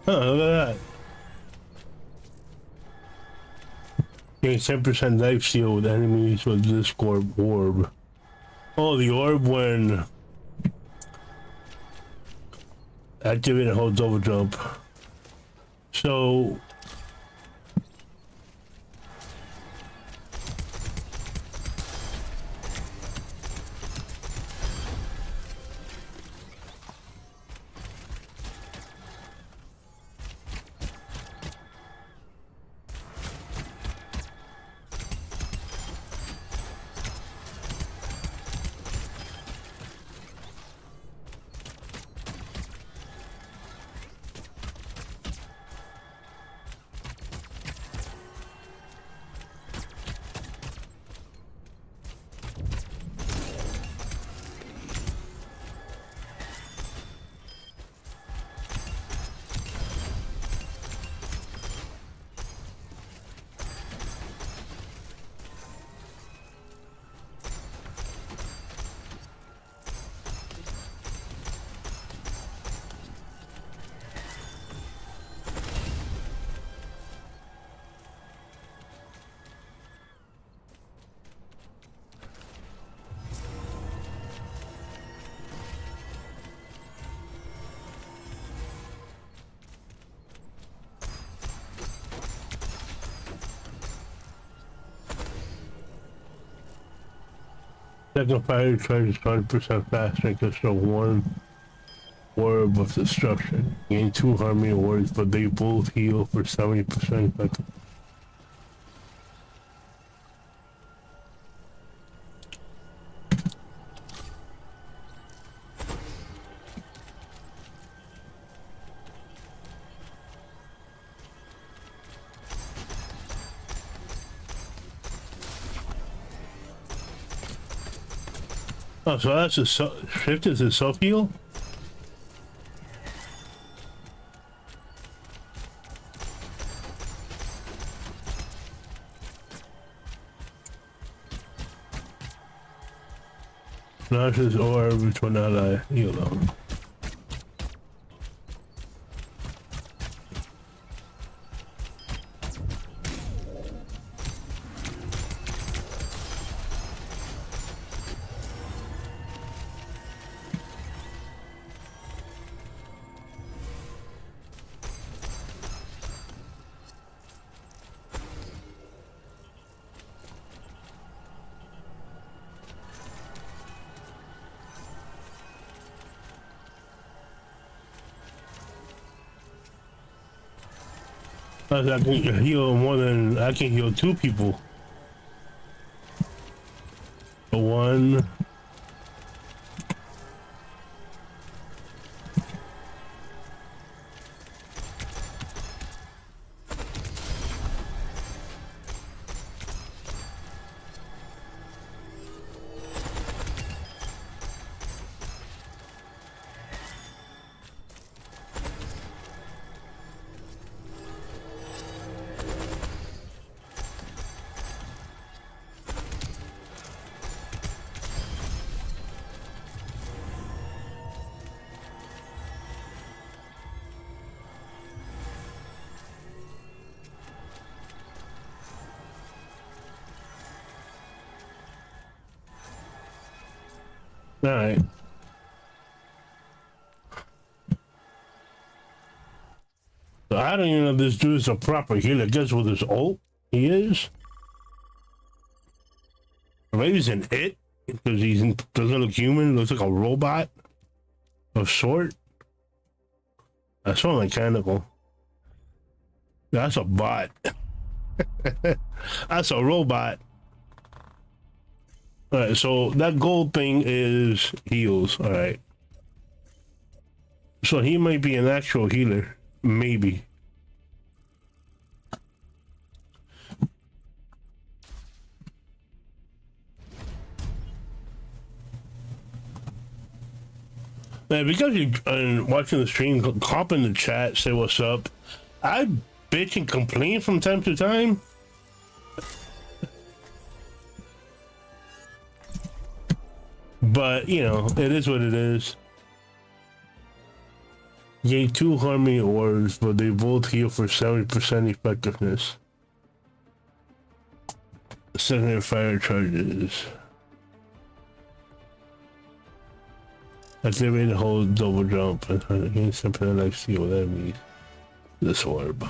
Huh, look at that. Gain 10% life steal with enemies with this orb. Oh, the orb when activate and hold double jump. So second fire charge is 20% faster and consists of one orb of destruction. Gain 2 harmony orbs, but they both heal for 70% effective. Oh, so that's a shift is a self heal? Nauseous orb which will not heal them. I can heal more than I can heal 2 people. One. All right. So I don't even know if this dude is a proper healer. I guess with his ult, he is. Or maybe he's an it because doesn't look human. Looks like a robot of sort. That's so mechanical. That's a bot. That's a robot. All right, so that gold thing is heals. All right. So he might be an actual healer. Maybe. Man, because you're watching the stream, hop in the chat, say what's up. I bitch and complain from time to time. But, you know, it is what it is. Gain 2 harmony orbs, but they both heal for 70% effectiveness. Secondary fire charges. Activate the whole double jump and try to gain something like see what that means. This orb.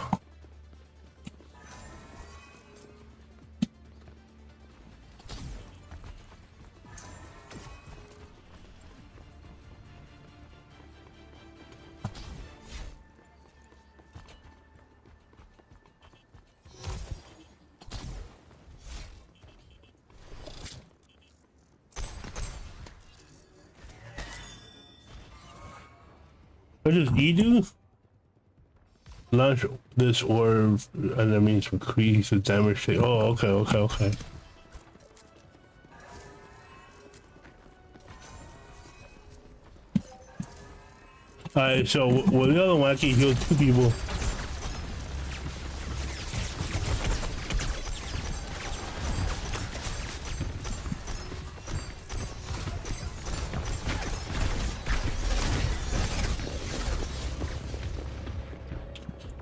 What does E do? Launch this orb, and that means increase the damage. Oh, okay. Alright, so with the other one, I can heal 2 people.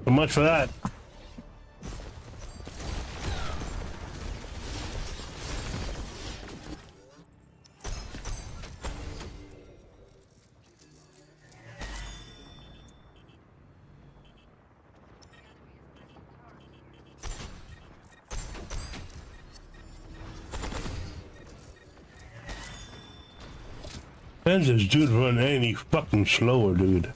So much for that. Man, this dude run any fucking slower, dude.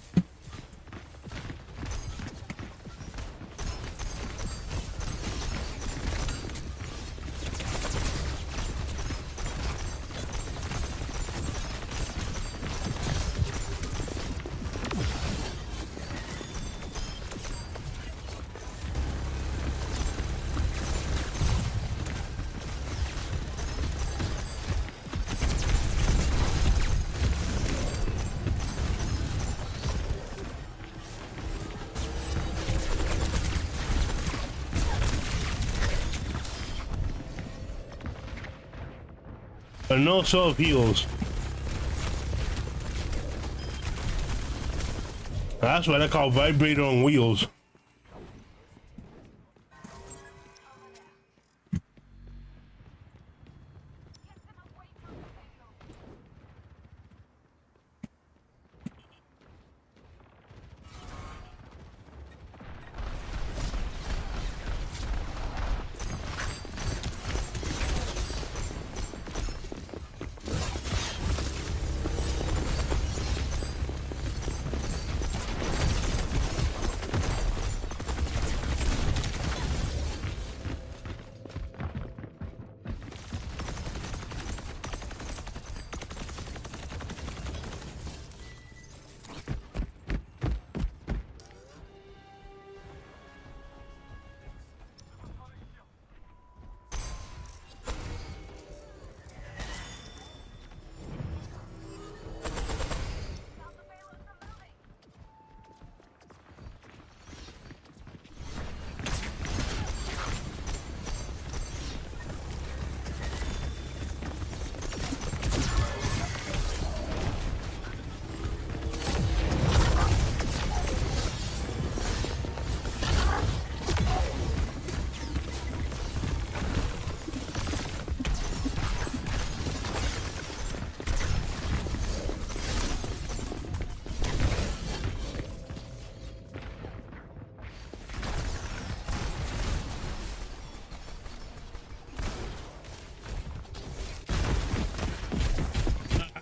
But no self heals. That's what I call vibrator on wheels.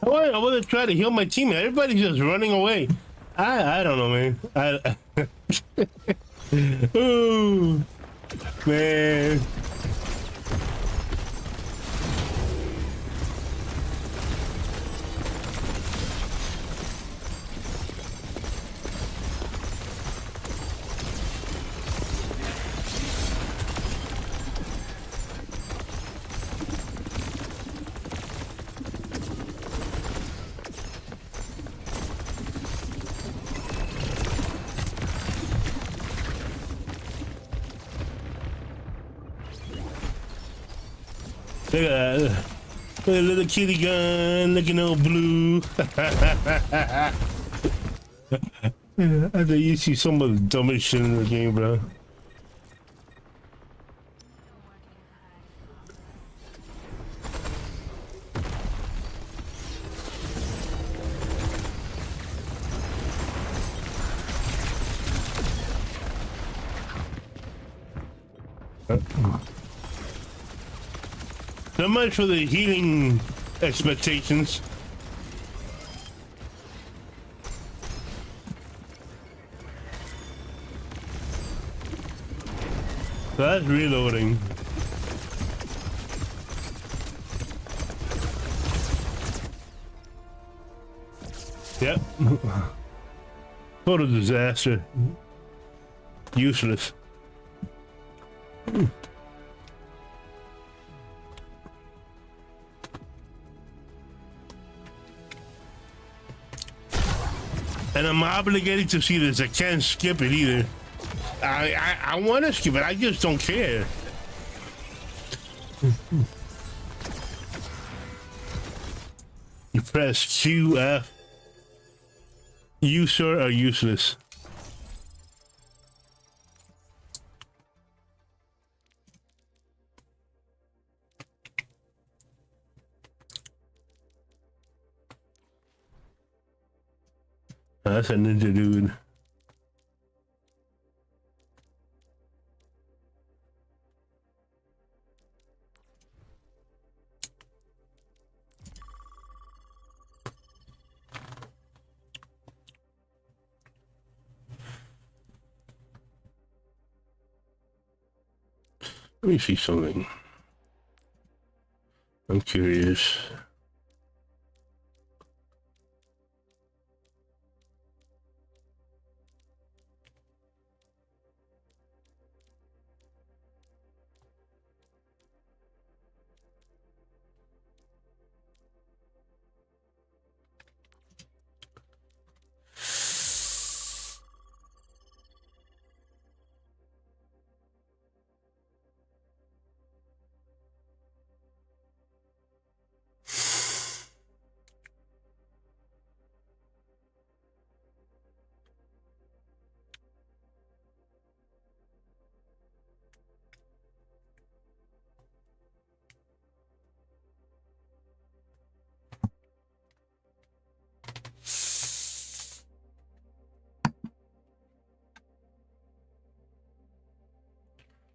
I want to try to heal my team. Everybody's just running away. I don't know, man. Oh, man. Look at that. Look at a little kitty gun looking all blue. I think you see some of the dumbest shit in the game, bro. So much for the healing expectations. That's reloading. Yep. Total disaster. Useless. And I'm obligated to see this. I can't skip it either. I want to skip it. I just don't care. You press Q, F. You, sir, are useless. That's a ninja dude. Let me see something. I'm curious.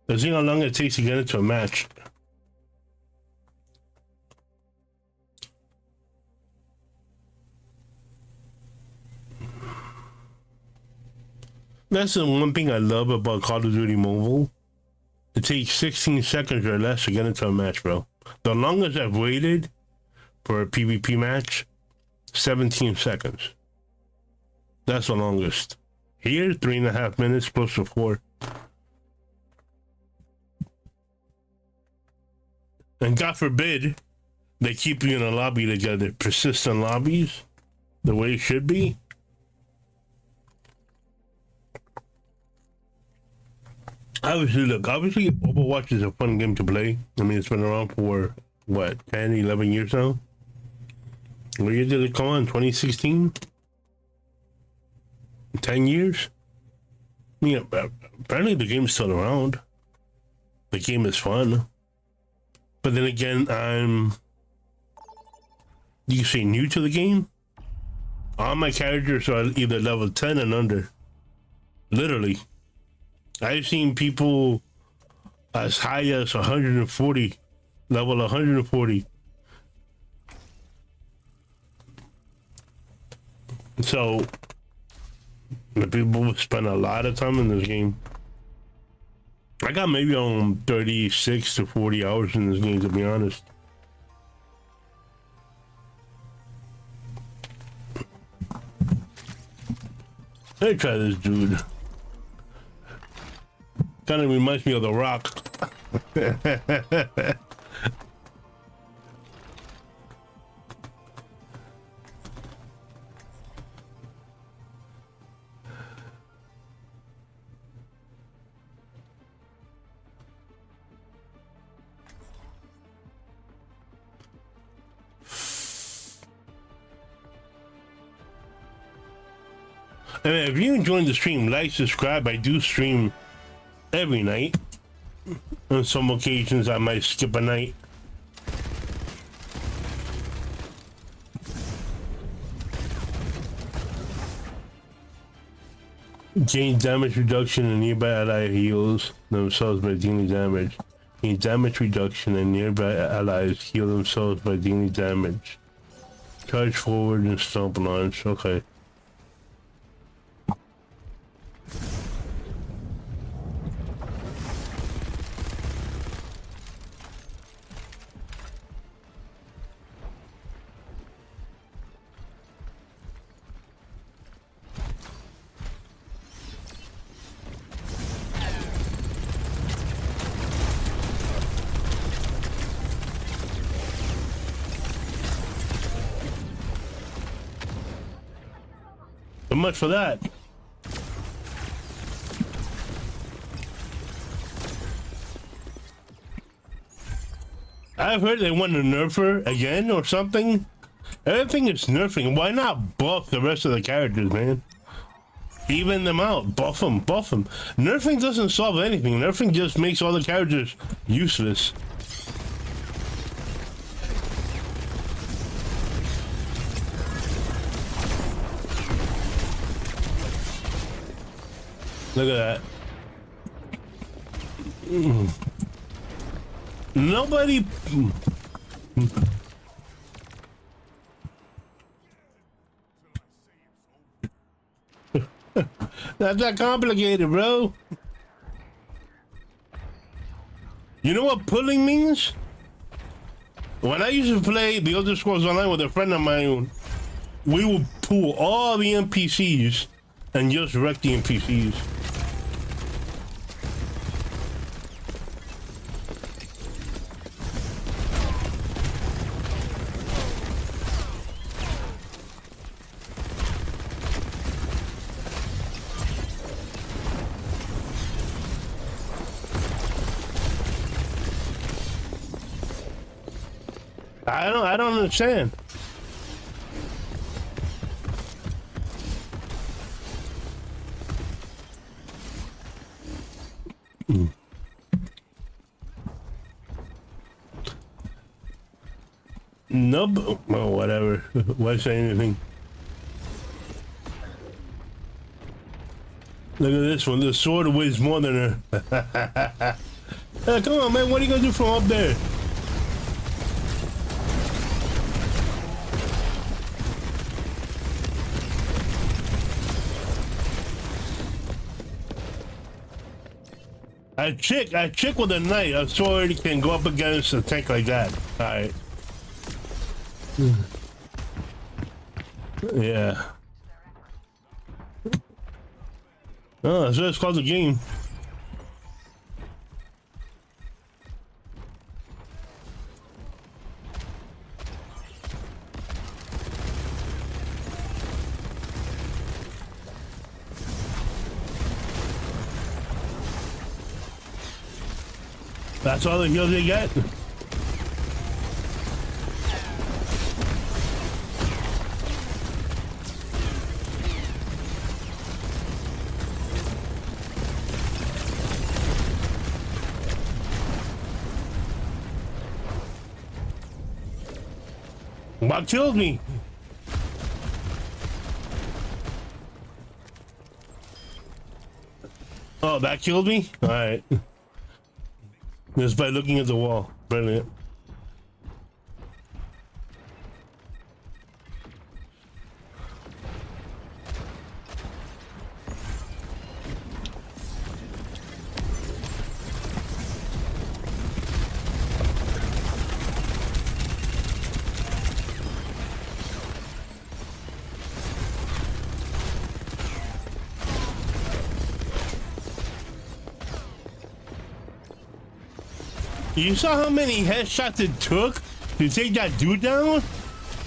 Let's see how long it takes to get into a match. That's the one thing I love about Call of Duty Mobile. It takes 16 seconds or less to get into a match, bro. The longest I've waited for a PvP match, 17 seconds. That's the longest. Here, 3.5 minutes, close to 4. And God forbid they keep you in a lobby together. Persistent lobbies, the way it should be. Obviously, look, Overwatch is a fun game to play. I mean, it's been around for, what, 10, 11 years now? What year did it come on? 2016? 10 years? Yeah, apparently the game's still around. The game is fun. But then again, you can say new to the game. All my characters are either level 10 and under. Literally. I've seen people as high as 140, level 140. So the people spend a lot of time in this game. I got maybe on 36 to 40 hours in this game, to be honest. Let me try this dude. Kind of reminds me of The Rock. And if you enjoyed the stream, like, subscribe. I do stream every night. On some occasions, I might skip a night. Gain damage reduction and nearby ally heals themselves by dealing damage. Gain damage reduction and nearby allies heal themselves by dealing damage. Charge forward and stomp launch. Okay. So much for that. I've heard they want to nerf her again or something. Everything is nerfing. Why not buff the rest of the characters, man? Even them out. Buff them. Buff them. Nerfing doesn't solve anything. Nerfing just makes all the characters useless. Look at that. Nobody. Not that complicated, bro. You know what pulling means? When I used to play the Elder Scrolls Online with a friend of mine, we would pull all the NPCs and just wreck the NPCs. I don't understand. Nope. Oh, whatever. Why say anything? Look at this one. The sword weighs more than her. Hey, come on, man. What are you gonna do from up there? I check with a knight. A sword can go up against a tank like that. All right. Yeah. Oh, that's what it's called, the game. That's all the heals they get. What killed me? Oh, that killed me? All right. Just by looking at the wall. Brilliant. You saw how many headshots it took to take that dude down?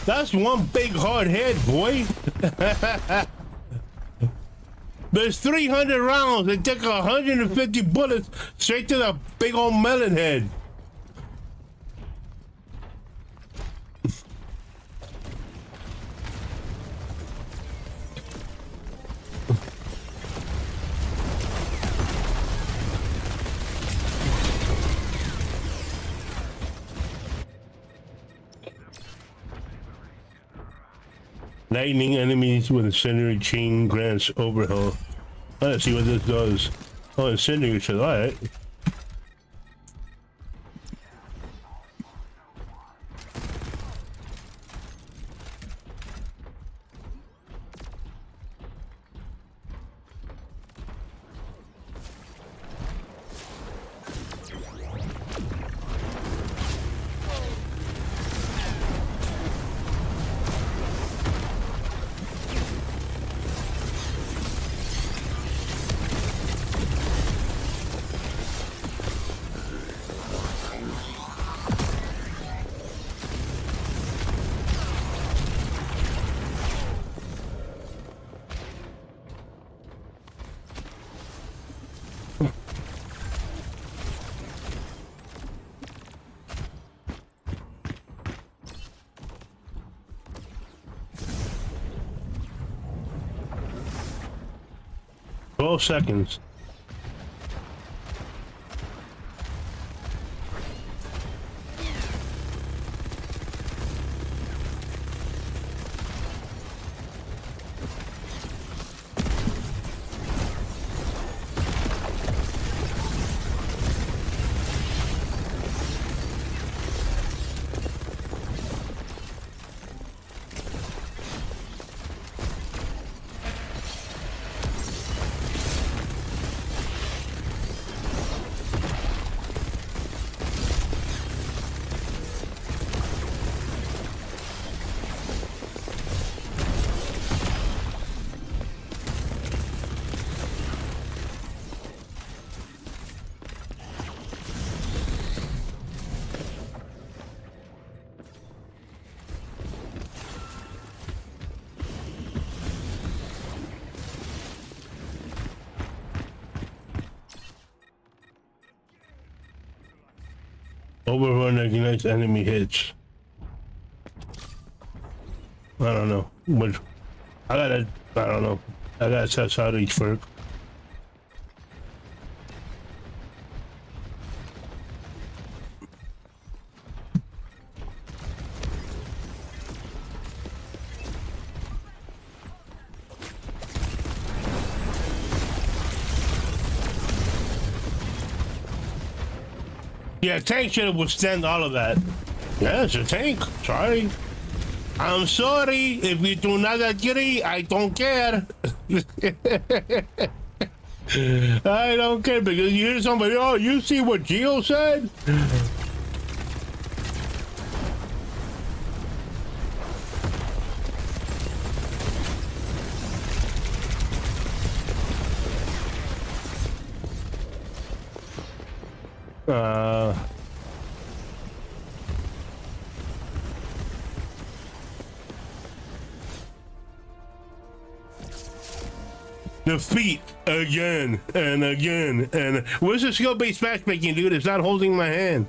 That's one big hard head, boy. There's 300 rounds. It took 150 bullets straight to the big old melon head. Lightning enemies with incendiary chain grants overhaul. Let's see what this does. Oh, incendiary shit. Alright. Seconds. Overrun ignites enemy hits. I don't know. But I don't know. I gotta test out each perk. Yeah, tank should withstand all of that. Yeah, it's a tank. Sorry. I'm sorry. If you do not agree, I don't care. I don't care because you hear somebody, oh, you see what Geo said? Defeat again and again and where's the skill-based matchmaking, dude? It's not holding my hand.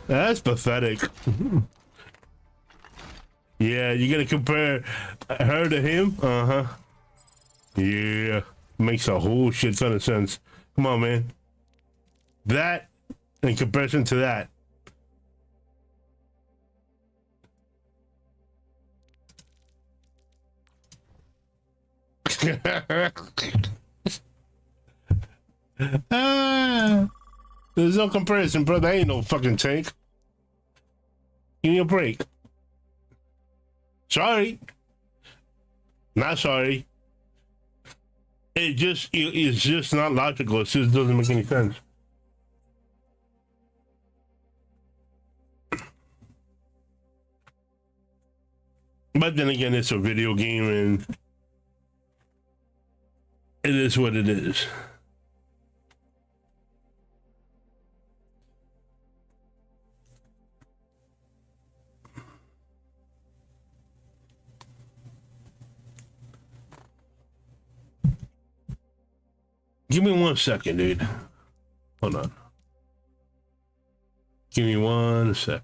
That's pathetic. Yeah, you gotta compare her to him? Uh-huh. Yeah. Makes a whole shit ton of sense. Come on, man. That in comparison to that. There's no comparison, brother. Ain't no fucking tank. Give me a break. Sorry. Not sorry. it's just not logical. It just doesn't make any sense. But then again, it's a video game and it is what it is. Give me 1 second, dude. Hold on. Give me 1 sec.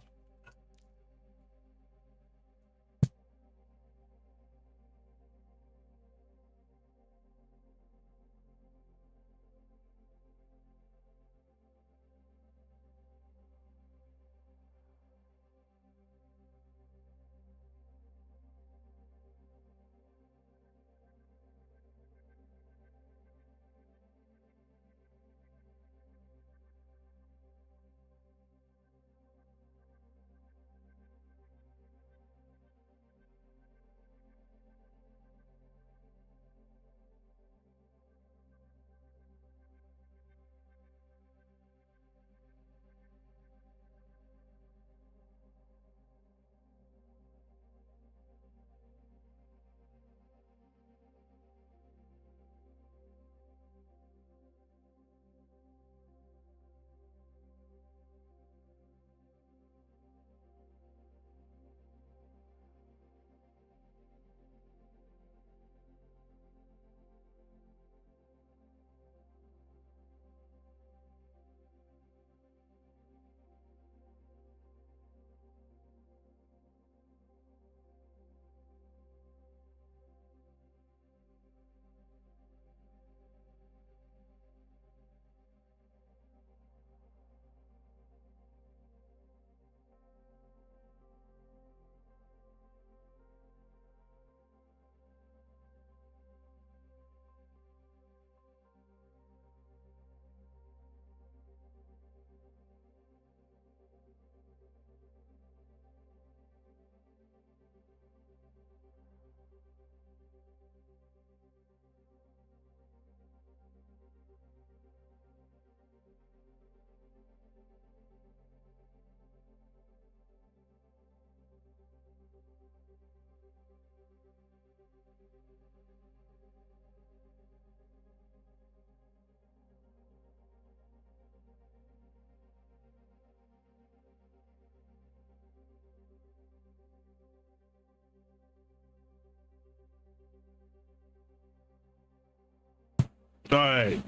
All right.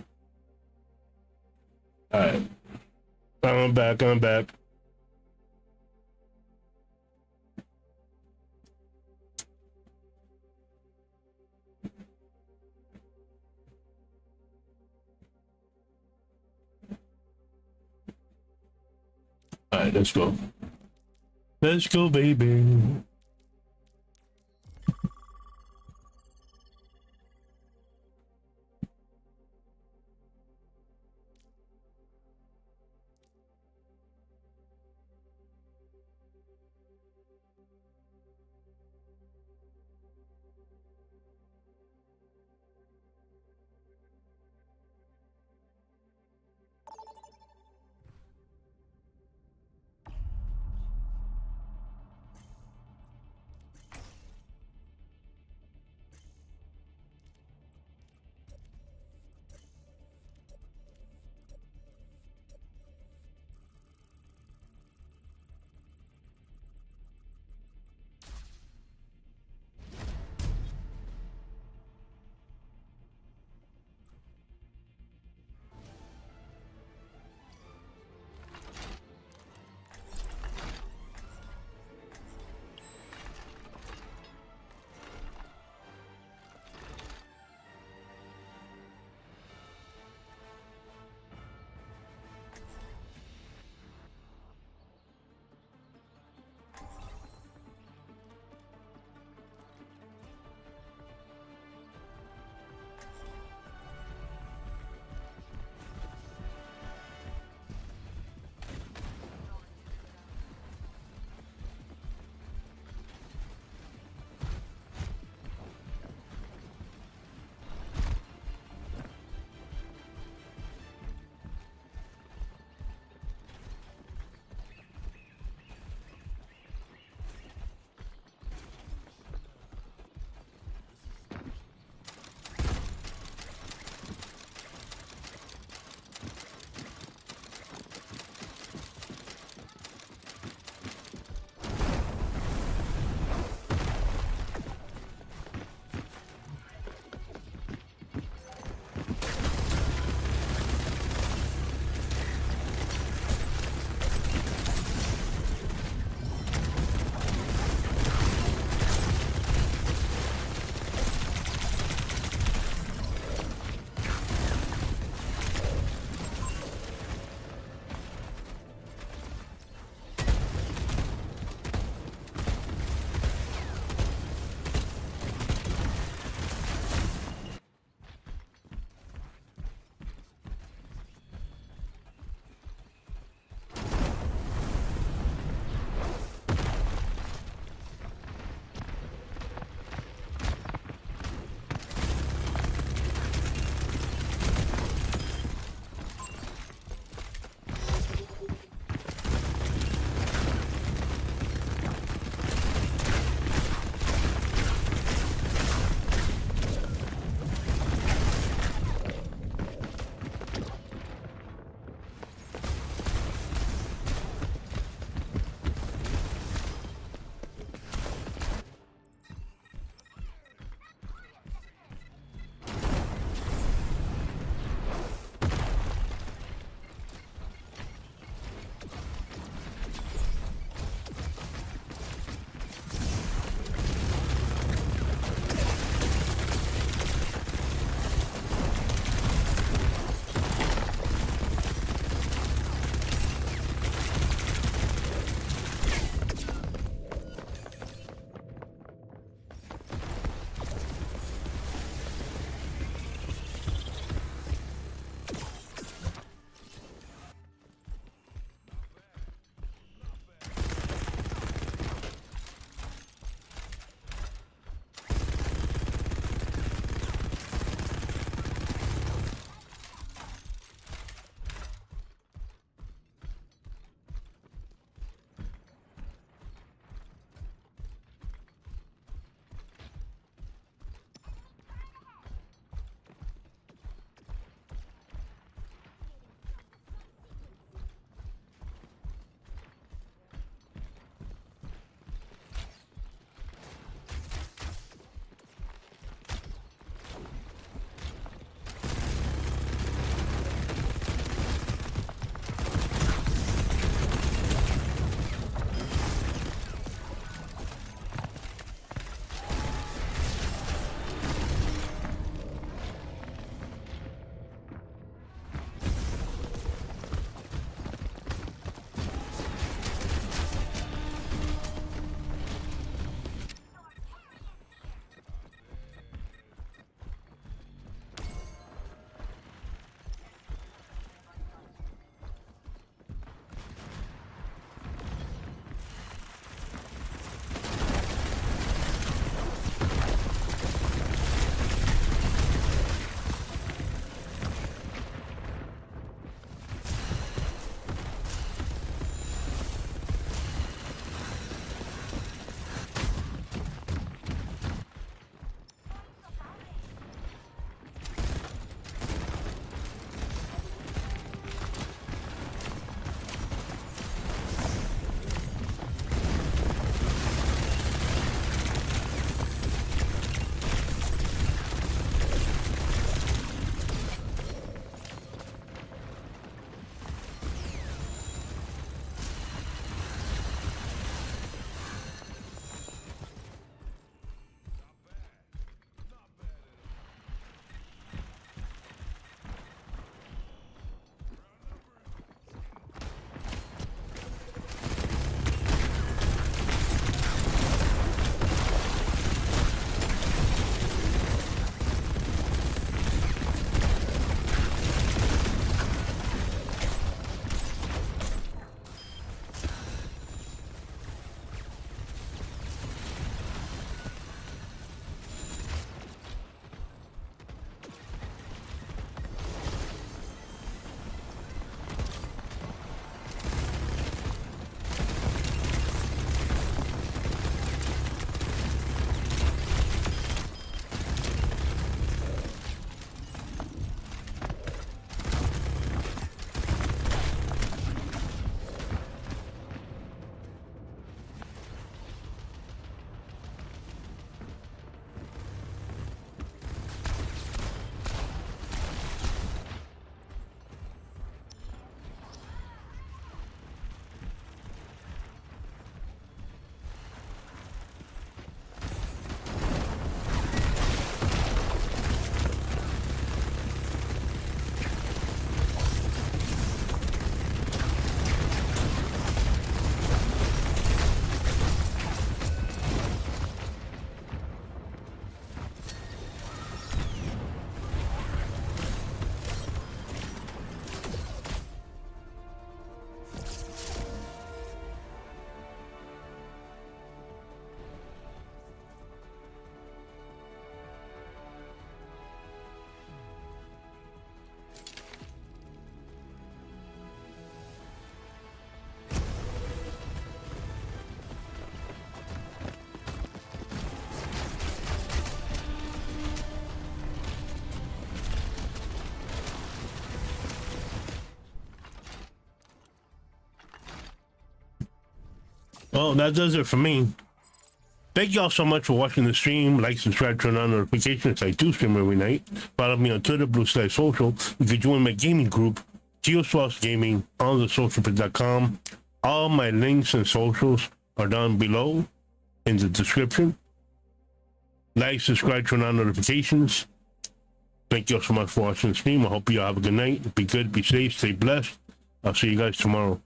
All right. I'm back. I'm back. All right, let's go. Let's go, baby. Well, that does it for me. Thank y'all so much for watching the stream. Like, subscribe, turn on notifications. I do stream every night. Follow me on Twitter, Blue/Social. You can join my gaming group, GeoSwasGaming, on the socialbit.com. All my links and socials are down below in the description. Like, subscribe, turn on notifications. Thank you all so much for watching the stream. I hope you all have a good night. Be good, be safe, stay blessed. I'll see you guys tomorrow.